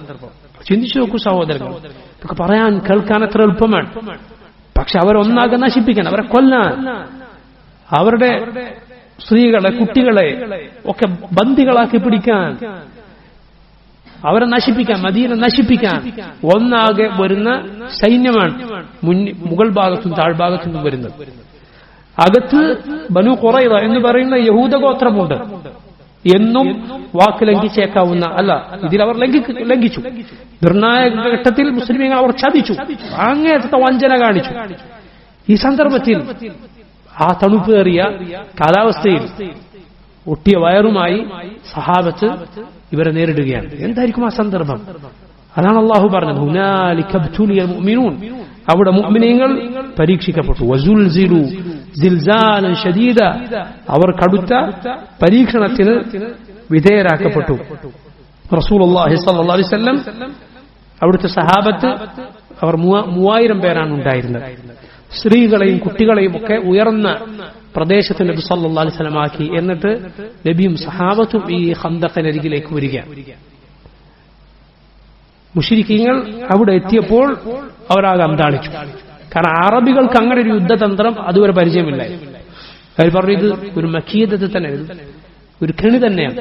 ചിന്തിച്ചു നോക്കൂ സഹോദരങ്ങൾ, ഇതൊക്കെ പറയാൻ കേൾക്കാൻ എത്ര എളുപ്പമാണ്. പക്ഷെ അവരൊന്നാകെ നശിപ്പിക്കാൻ, അവരെ കൊല്ലാൻ, അവരുടെ സ്ത്രീകളെ കുട്ടികളെ ഒക്കെ ബന്ദികളാക്കി പിടിക്കാൻ, അവരെ നശിപ്പിക്കാൻ, മദീന നശിപ്പിക്കാൻ ഒന്നാകെ വരുന്ന സൈന്യമാണ് മുകൾ ഭാഗത്തും താഴ്ഭാഗത്തു നിന്നും വരുന്നത്. അകത്ത് ബനു ഖുറൈള എന്ന് പറയുന്ന യഹൂദ ഗോത്രമുണ്ട്. എന്നും വാക്ക് ലംഘിച്ചേക്കാവുന്ന അല്ല, ഇതിൽ അവർ ലംഘിച്ചു. നിർണായക ഘട്ടത്തിൽ മുസ്ലിമീങ്ങൾ അവർ ചതിച്ചു, അങ്ങേയറ്റത്തെ വഞ്ചന കാണിച്ചു. ഈ സന്ദർഭത്തിൽ ആ തണുപ്പേറിയ കാലാവസ്ഥയിൽ ഒട്ടിയ വയറുമായി സഹാബത്ത് ഇവരെ നേരിടുകയാണ്. എന്തായിരിക്കും ആ സന്ദർഭം? അതാണ് അല്ലാഹു പറഞ്ഞത്, ഹുനാലിക ഇബ്തുലിയൽ മുഅ്മിനൂൻ, അവിടെ മുഅ്മിനീങ്ങൾ പരീക്ഷിക്കപ്പെട്ടു. വസുൽസിലു സിൽസാലൻ ശദീദ, അവർ കടുത്ത പരീക്ഷണത്തിന് വിധേയരാക്കപ്പെട്ടു. റസൂലുള്ളാഹി സ്വല്ലല്ലാഹു അലൈഹി വസല്ലം അവിടുത്തെ സഹാബത്ത് അവർ 3000 പേരാണ് ഉണ്ടായിരുന്നത്. സ്ത്രീകളെയും കുട്ടികളെയും ഒക്കെ ഉയർന്ന പ്രദേശത്ത് നബി സല്ലല്ലാഹു അലൈഹി വസല്ലം ആക്കി. എന്നിട്ട് നബിയും സഹാബത്തും ഈ ഖന്ദഖിനരികിലേക്ക് വരികയാണ്. മുശ്രിക്കീങ്ങൾ അവിടെ എത്തിയപ്പോൾ അവരാകെ അന്താളിച്ചു. കാരണം അറബികൾക്ക് അങ്ങനെ ഒരു യുദ്ധതന്ത്രം അതുവരെ പരിചയമില്ല. അവർ പറഞ്ഞു ഇത് ഒരു മക്കീയത്ത് തന്നെ, ഒരു കെണി തന്നെയാണ്.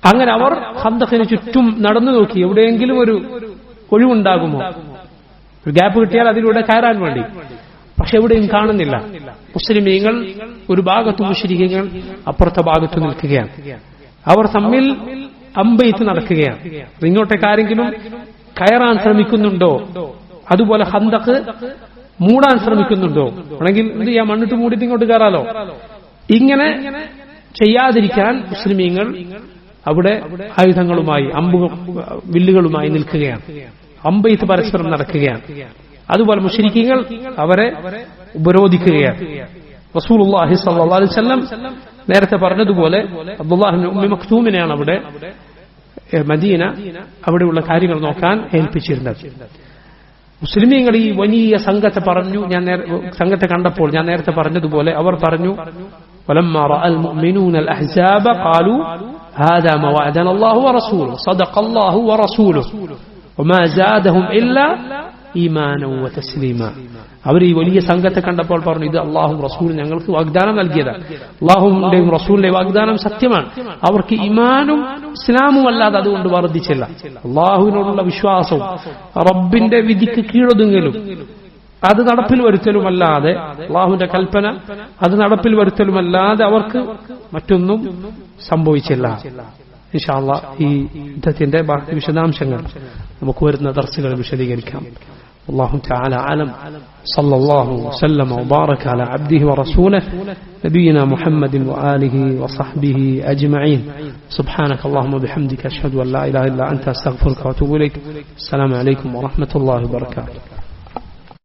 അങ്ങനെ അവർ ഖന്ദഖിന് ചുറ്റും നടന്നു നോക്കി, എവിടെയെങ്കിലും ഒരു ഒഴിവുണ്ടാകുമോ, ഒരു ഗ്യാപ്പ് കിട്ടിയാൽ അതിലൂടെ കയറാൻ വേണ്ടി. പക്ഷെ എവിടെയും കാണുന്നില്ല. മുസ്ലിമീങ്ങൾ ഒരു ഭാഗത്ത്, മുശ്രിക്കീങ്ങൾ അപ്പുറത്തെ ഭാഗത്ത് നിൽക്കുകയാണ്. അവർ തമ്മിൽ അമ്പെയ്ത്ത് നടക്കുകയാണ്. ഇങ്ങോട്ടേക്ക് ആരെങ്കിലും കയറാൻ ശ്രമിക്കുന്നുണ്ടോ, അതുപോലെ ഖന്ദഖ് മൂടാൻ ശ്രമിക്കുന്നുണ്ടോ, അല്ലെങ്കിൽ എന്ത് ചെയ്യാം, മണ്ണിട്ട് മൂടിയിട്ട് ഇങ്ങോട്ട് കയറാലോ. ഇങ്ങനെ ചെയ്യാതിരിക്കാൻ മുസ്ലിമീങ്ങൾ അവിടെ ആയുധങ്ങളുമായി, വില്ലുകളുമായി നിൽക്കുകയാണ്. അമ്പെയ്ത്ത് പരസ്പരം നടക്കുകയാണ്. അതുപോലെ മുശ്രിക്കീങ്ങൾ അവരെ ഉപരോധിക്കുകയാണ്. റസൂലുള്ളാഹി സ്വല്ലല്ലാഹു അലൈഹി വസല്ലം നേരത്തെ പറഞ്ഞതുപോലെ അബ്ദുല്ലാഹ് ഇബ്നു ഉമ്മി മക്തൂമിനെയാണ് അവിടെ മദീന അവിടെയുള്ള കാര്യങ്ങൾ നോക്കാൻ ഏൽപ്പിച്ചിരുന്നത്. മുസ്ലിമീങ്ങൾ ഈ വലിയ സംഘത്തെ പറഞ്ഞു, സംഘത്തെ കണ്ടപ്പോൾ ഞാൻ നേരത്തെ പറഞ്ഞതുപോലെ അവർ പറഞ്ഞു, ولما رأى المؤمنون الأحزاب قالوا هذا ما وعدنا الله ورسوله صدق الله ورسوله وما زادهم إلا ഈമാനൗ വതസ്ലീമാ. അവർ ഈ വലിയ സംഘത്തെ കണ്ടപ്പോൾ പറഞ്ഞു, ഇത് അള്ളാഹും റസൂലും ഞങ്ങൾക്ക് വാഗ്ദാനം നൽകിയതാണ്. അള്ളാഹുവിന്റെയും റസൂലിന്റെയും വാഗ്ദാനം സത്യമാണ്. അവർക്ക് ഈമാനും ഇസ്ലാമും അല്ലാതെ അതുകൊണ്ട് വർദ്ധിച്ചില്ല. അള്ളാഹുവിനോടുള്ള വിശ്വാസവും റബ്ബിന്റെ വിധിക്ക് കീഴൊതുങ്ങലും അത് നടപ്പിൽ വരുത്തലുമല്ലാതെ, അള്ളാഹുവിന്റെ കൽപ്പന അത് നടപ്പിൽ വരുത്തലുമല്ലാതെ അവർക്ക് മറ്റൊന്നും സംഭവിച്ചില്ല. ഇൻഷാ അല്ലാഹ് ഈ യുദ്ധത്തിന്റെ ബാക്കി വിശദാംശങ്ങൾ നമുക്ക് വരുന്ന ദർസുകളിൽ വിശദീകരിക്കാം. والله تعالى أعلم. صلى الله وسلم وبارك على عبده ورسوله نبينا محمد وآله وصحبه أجمعين. سبحانك اللهم وبحمدك أشهد أن لا إله إلا أنت أستغفرك وأتوب إليك. السلام عليكم ورحمة الله وبركاته.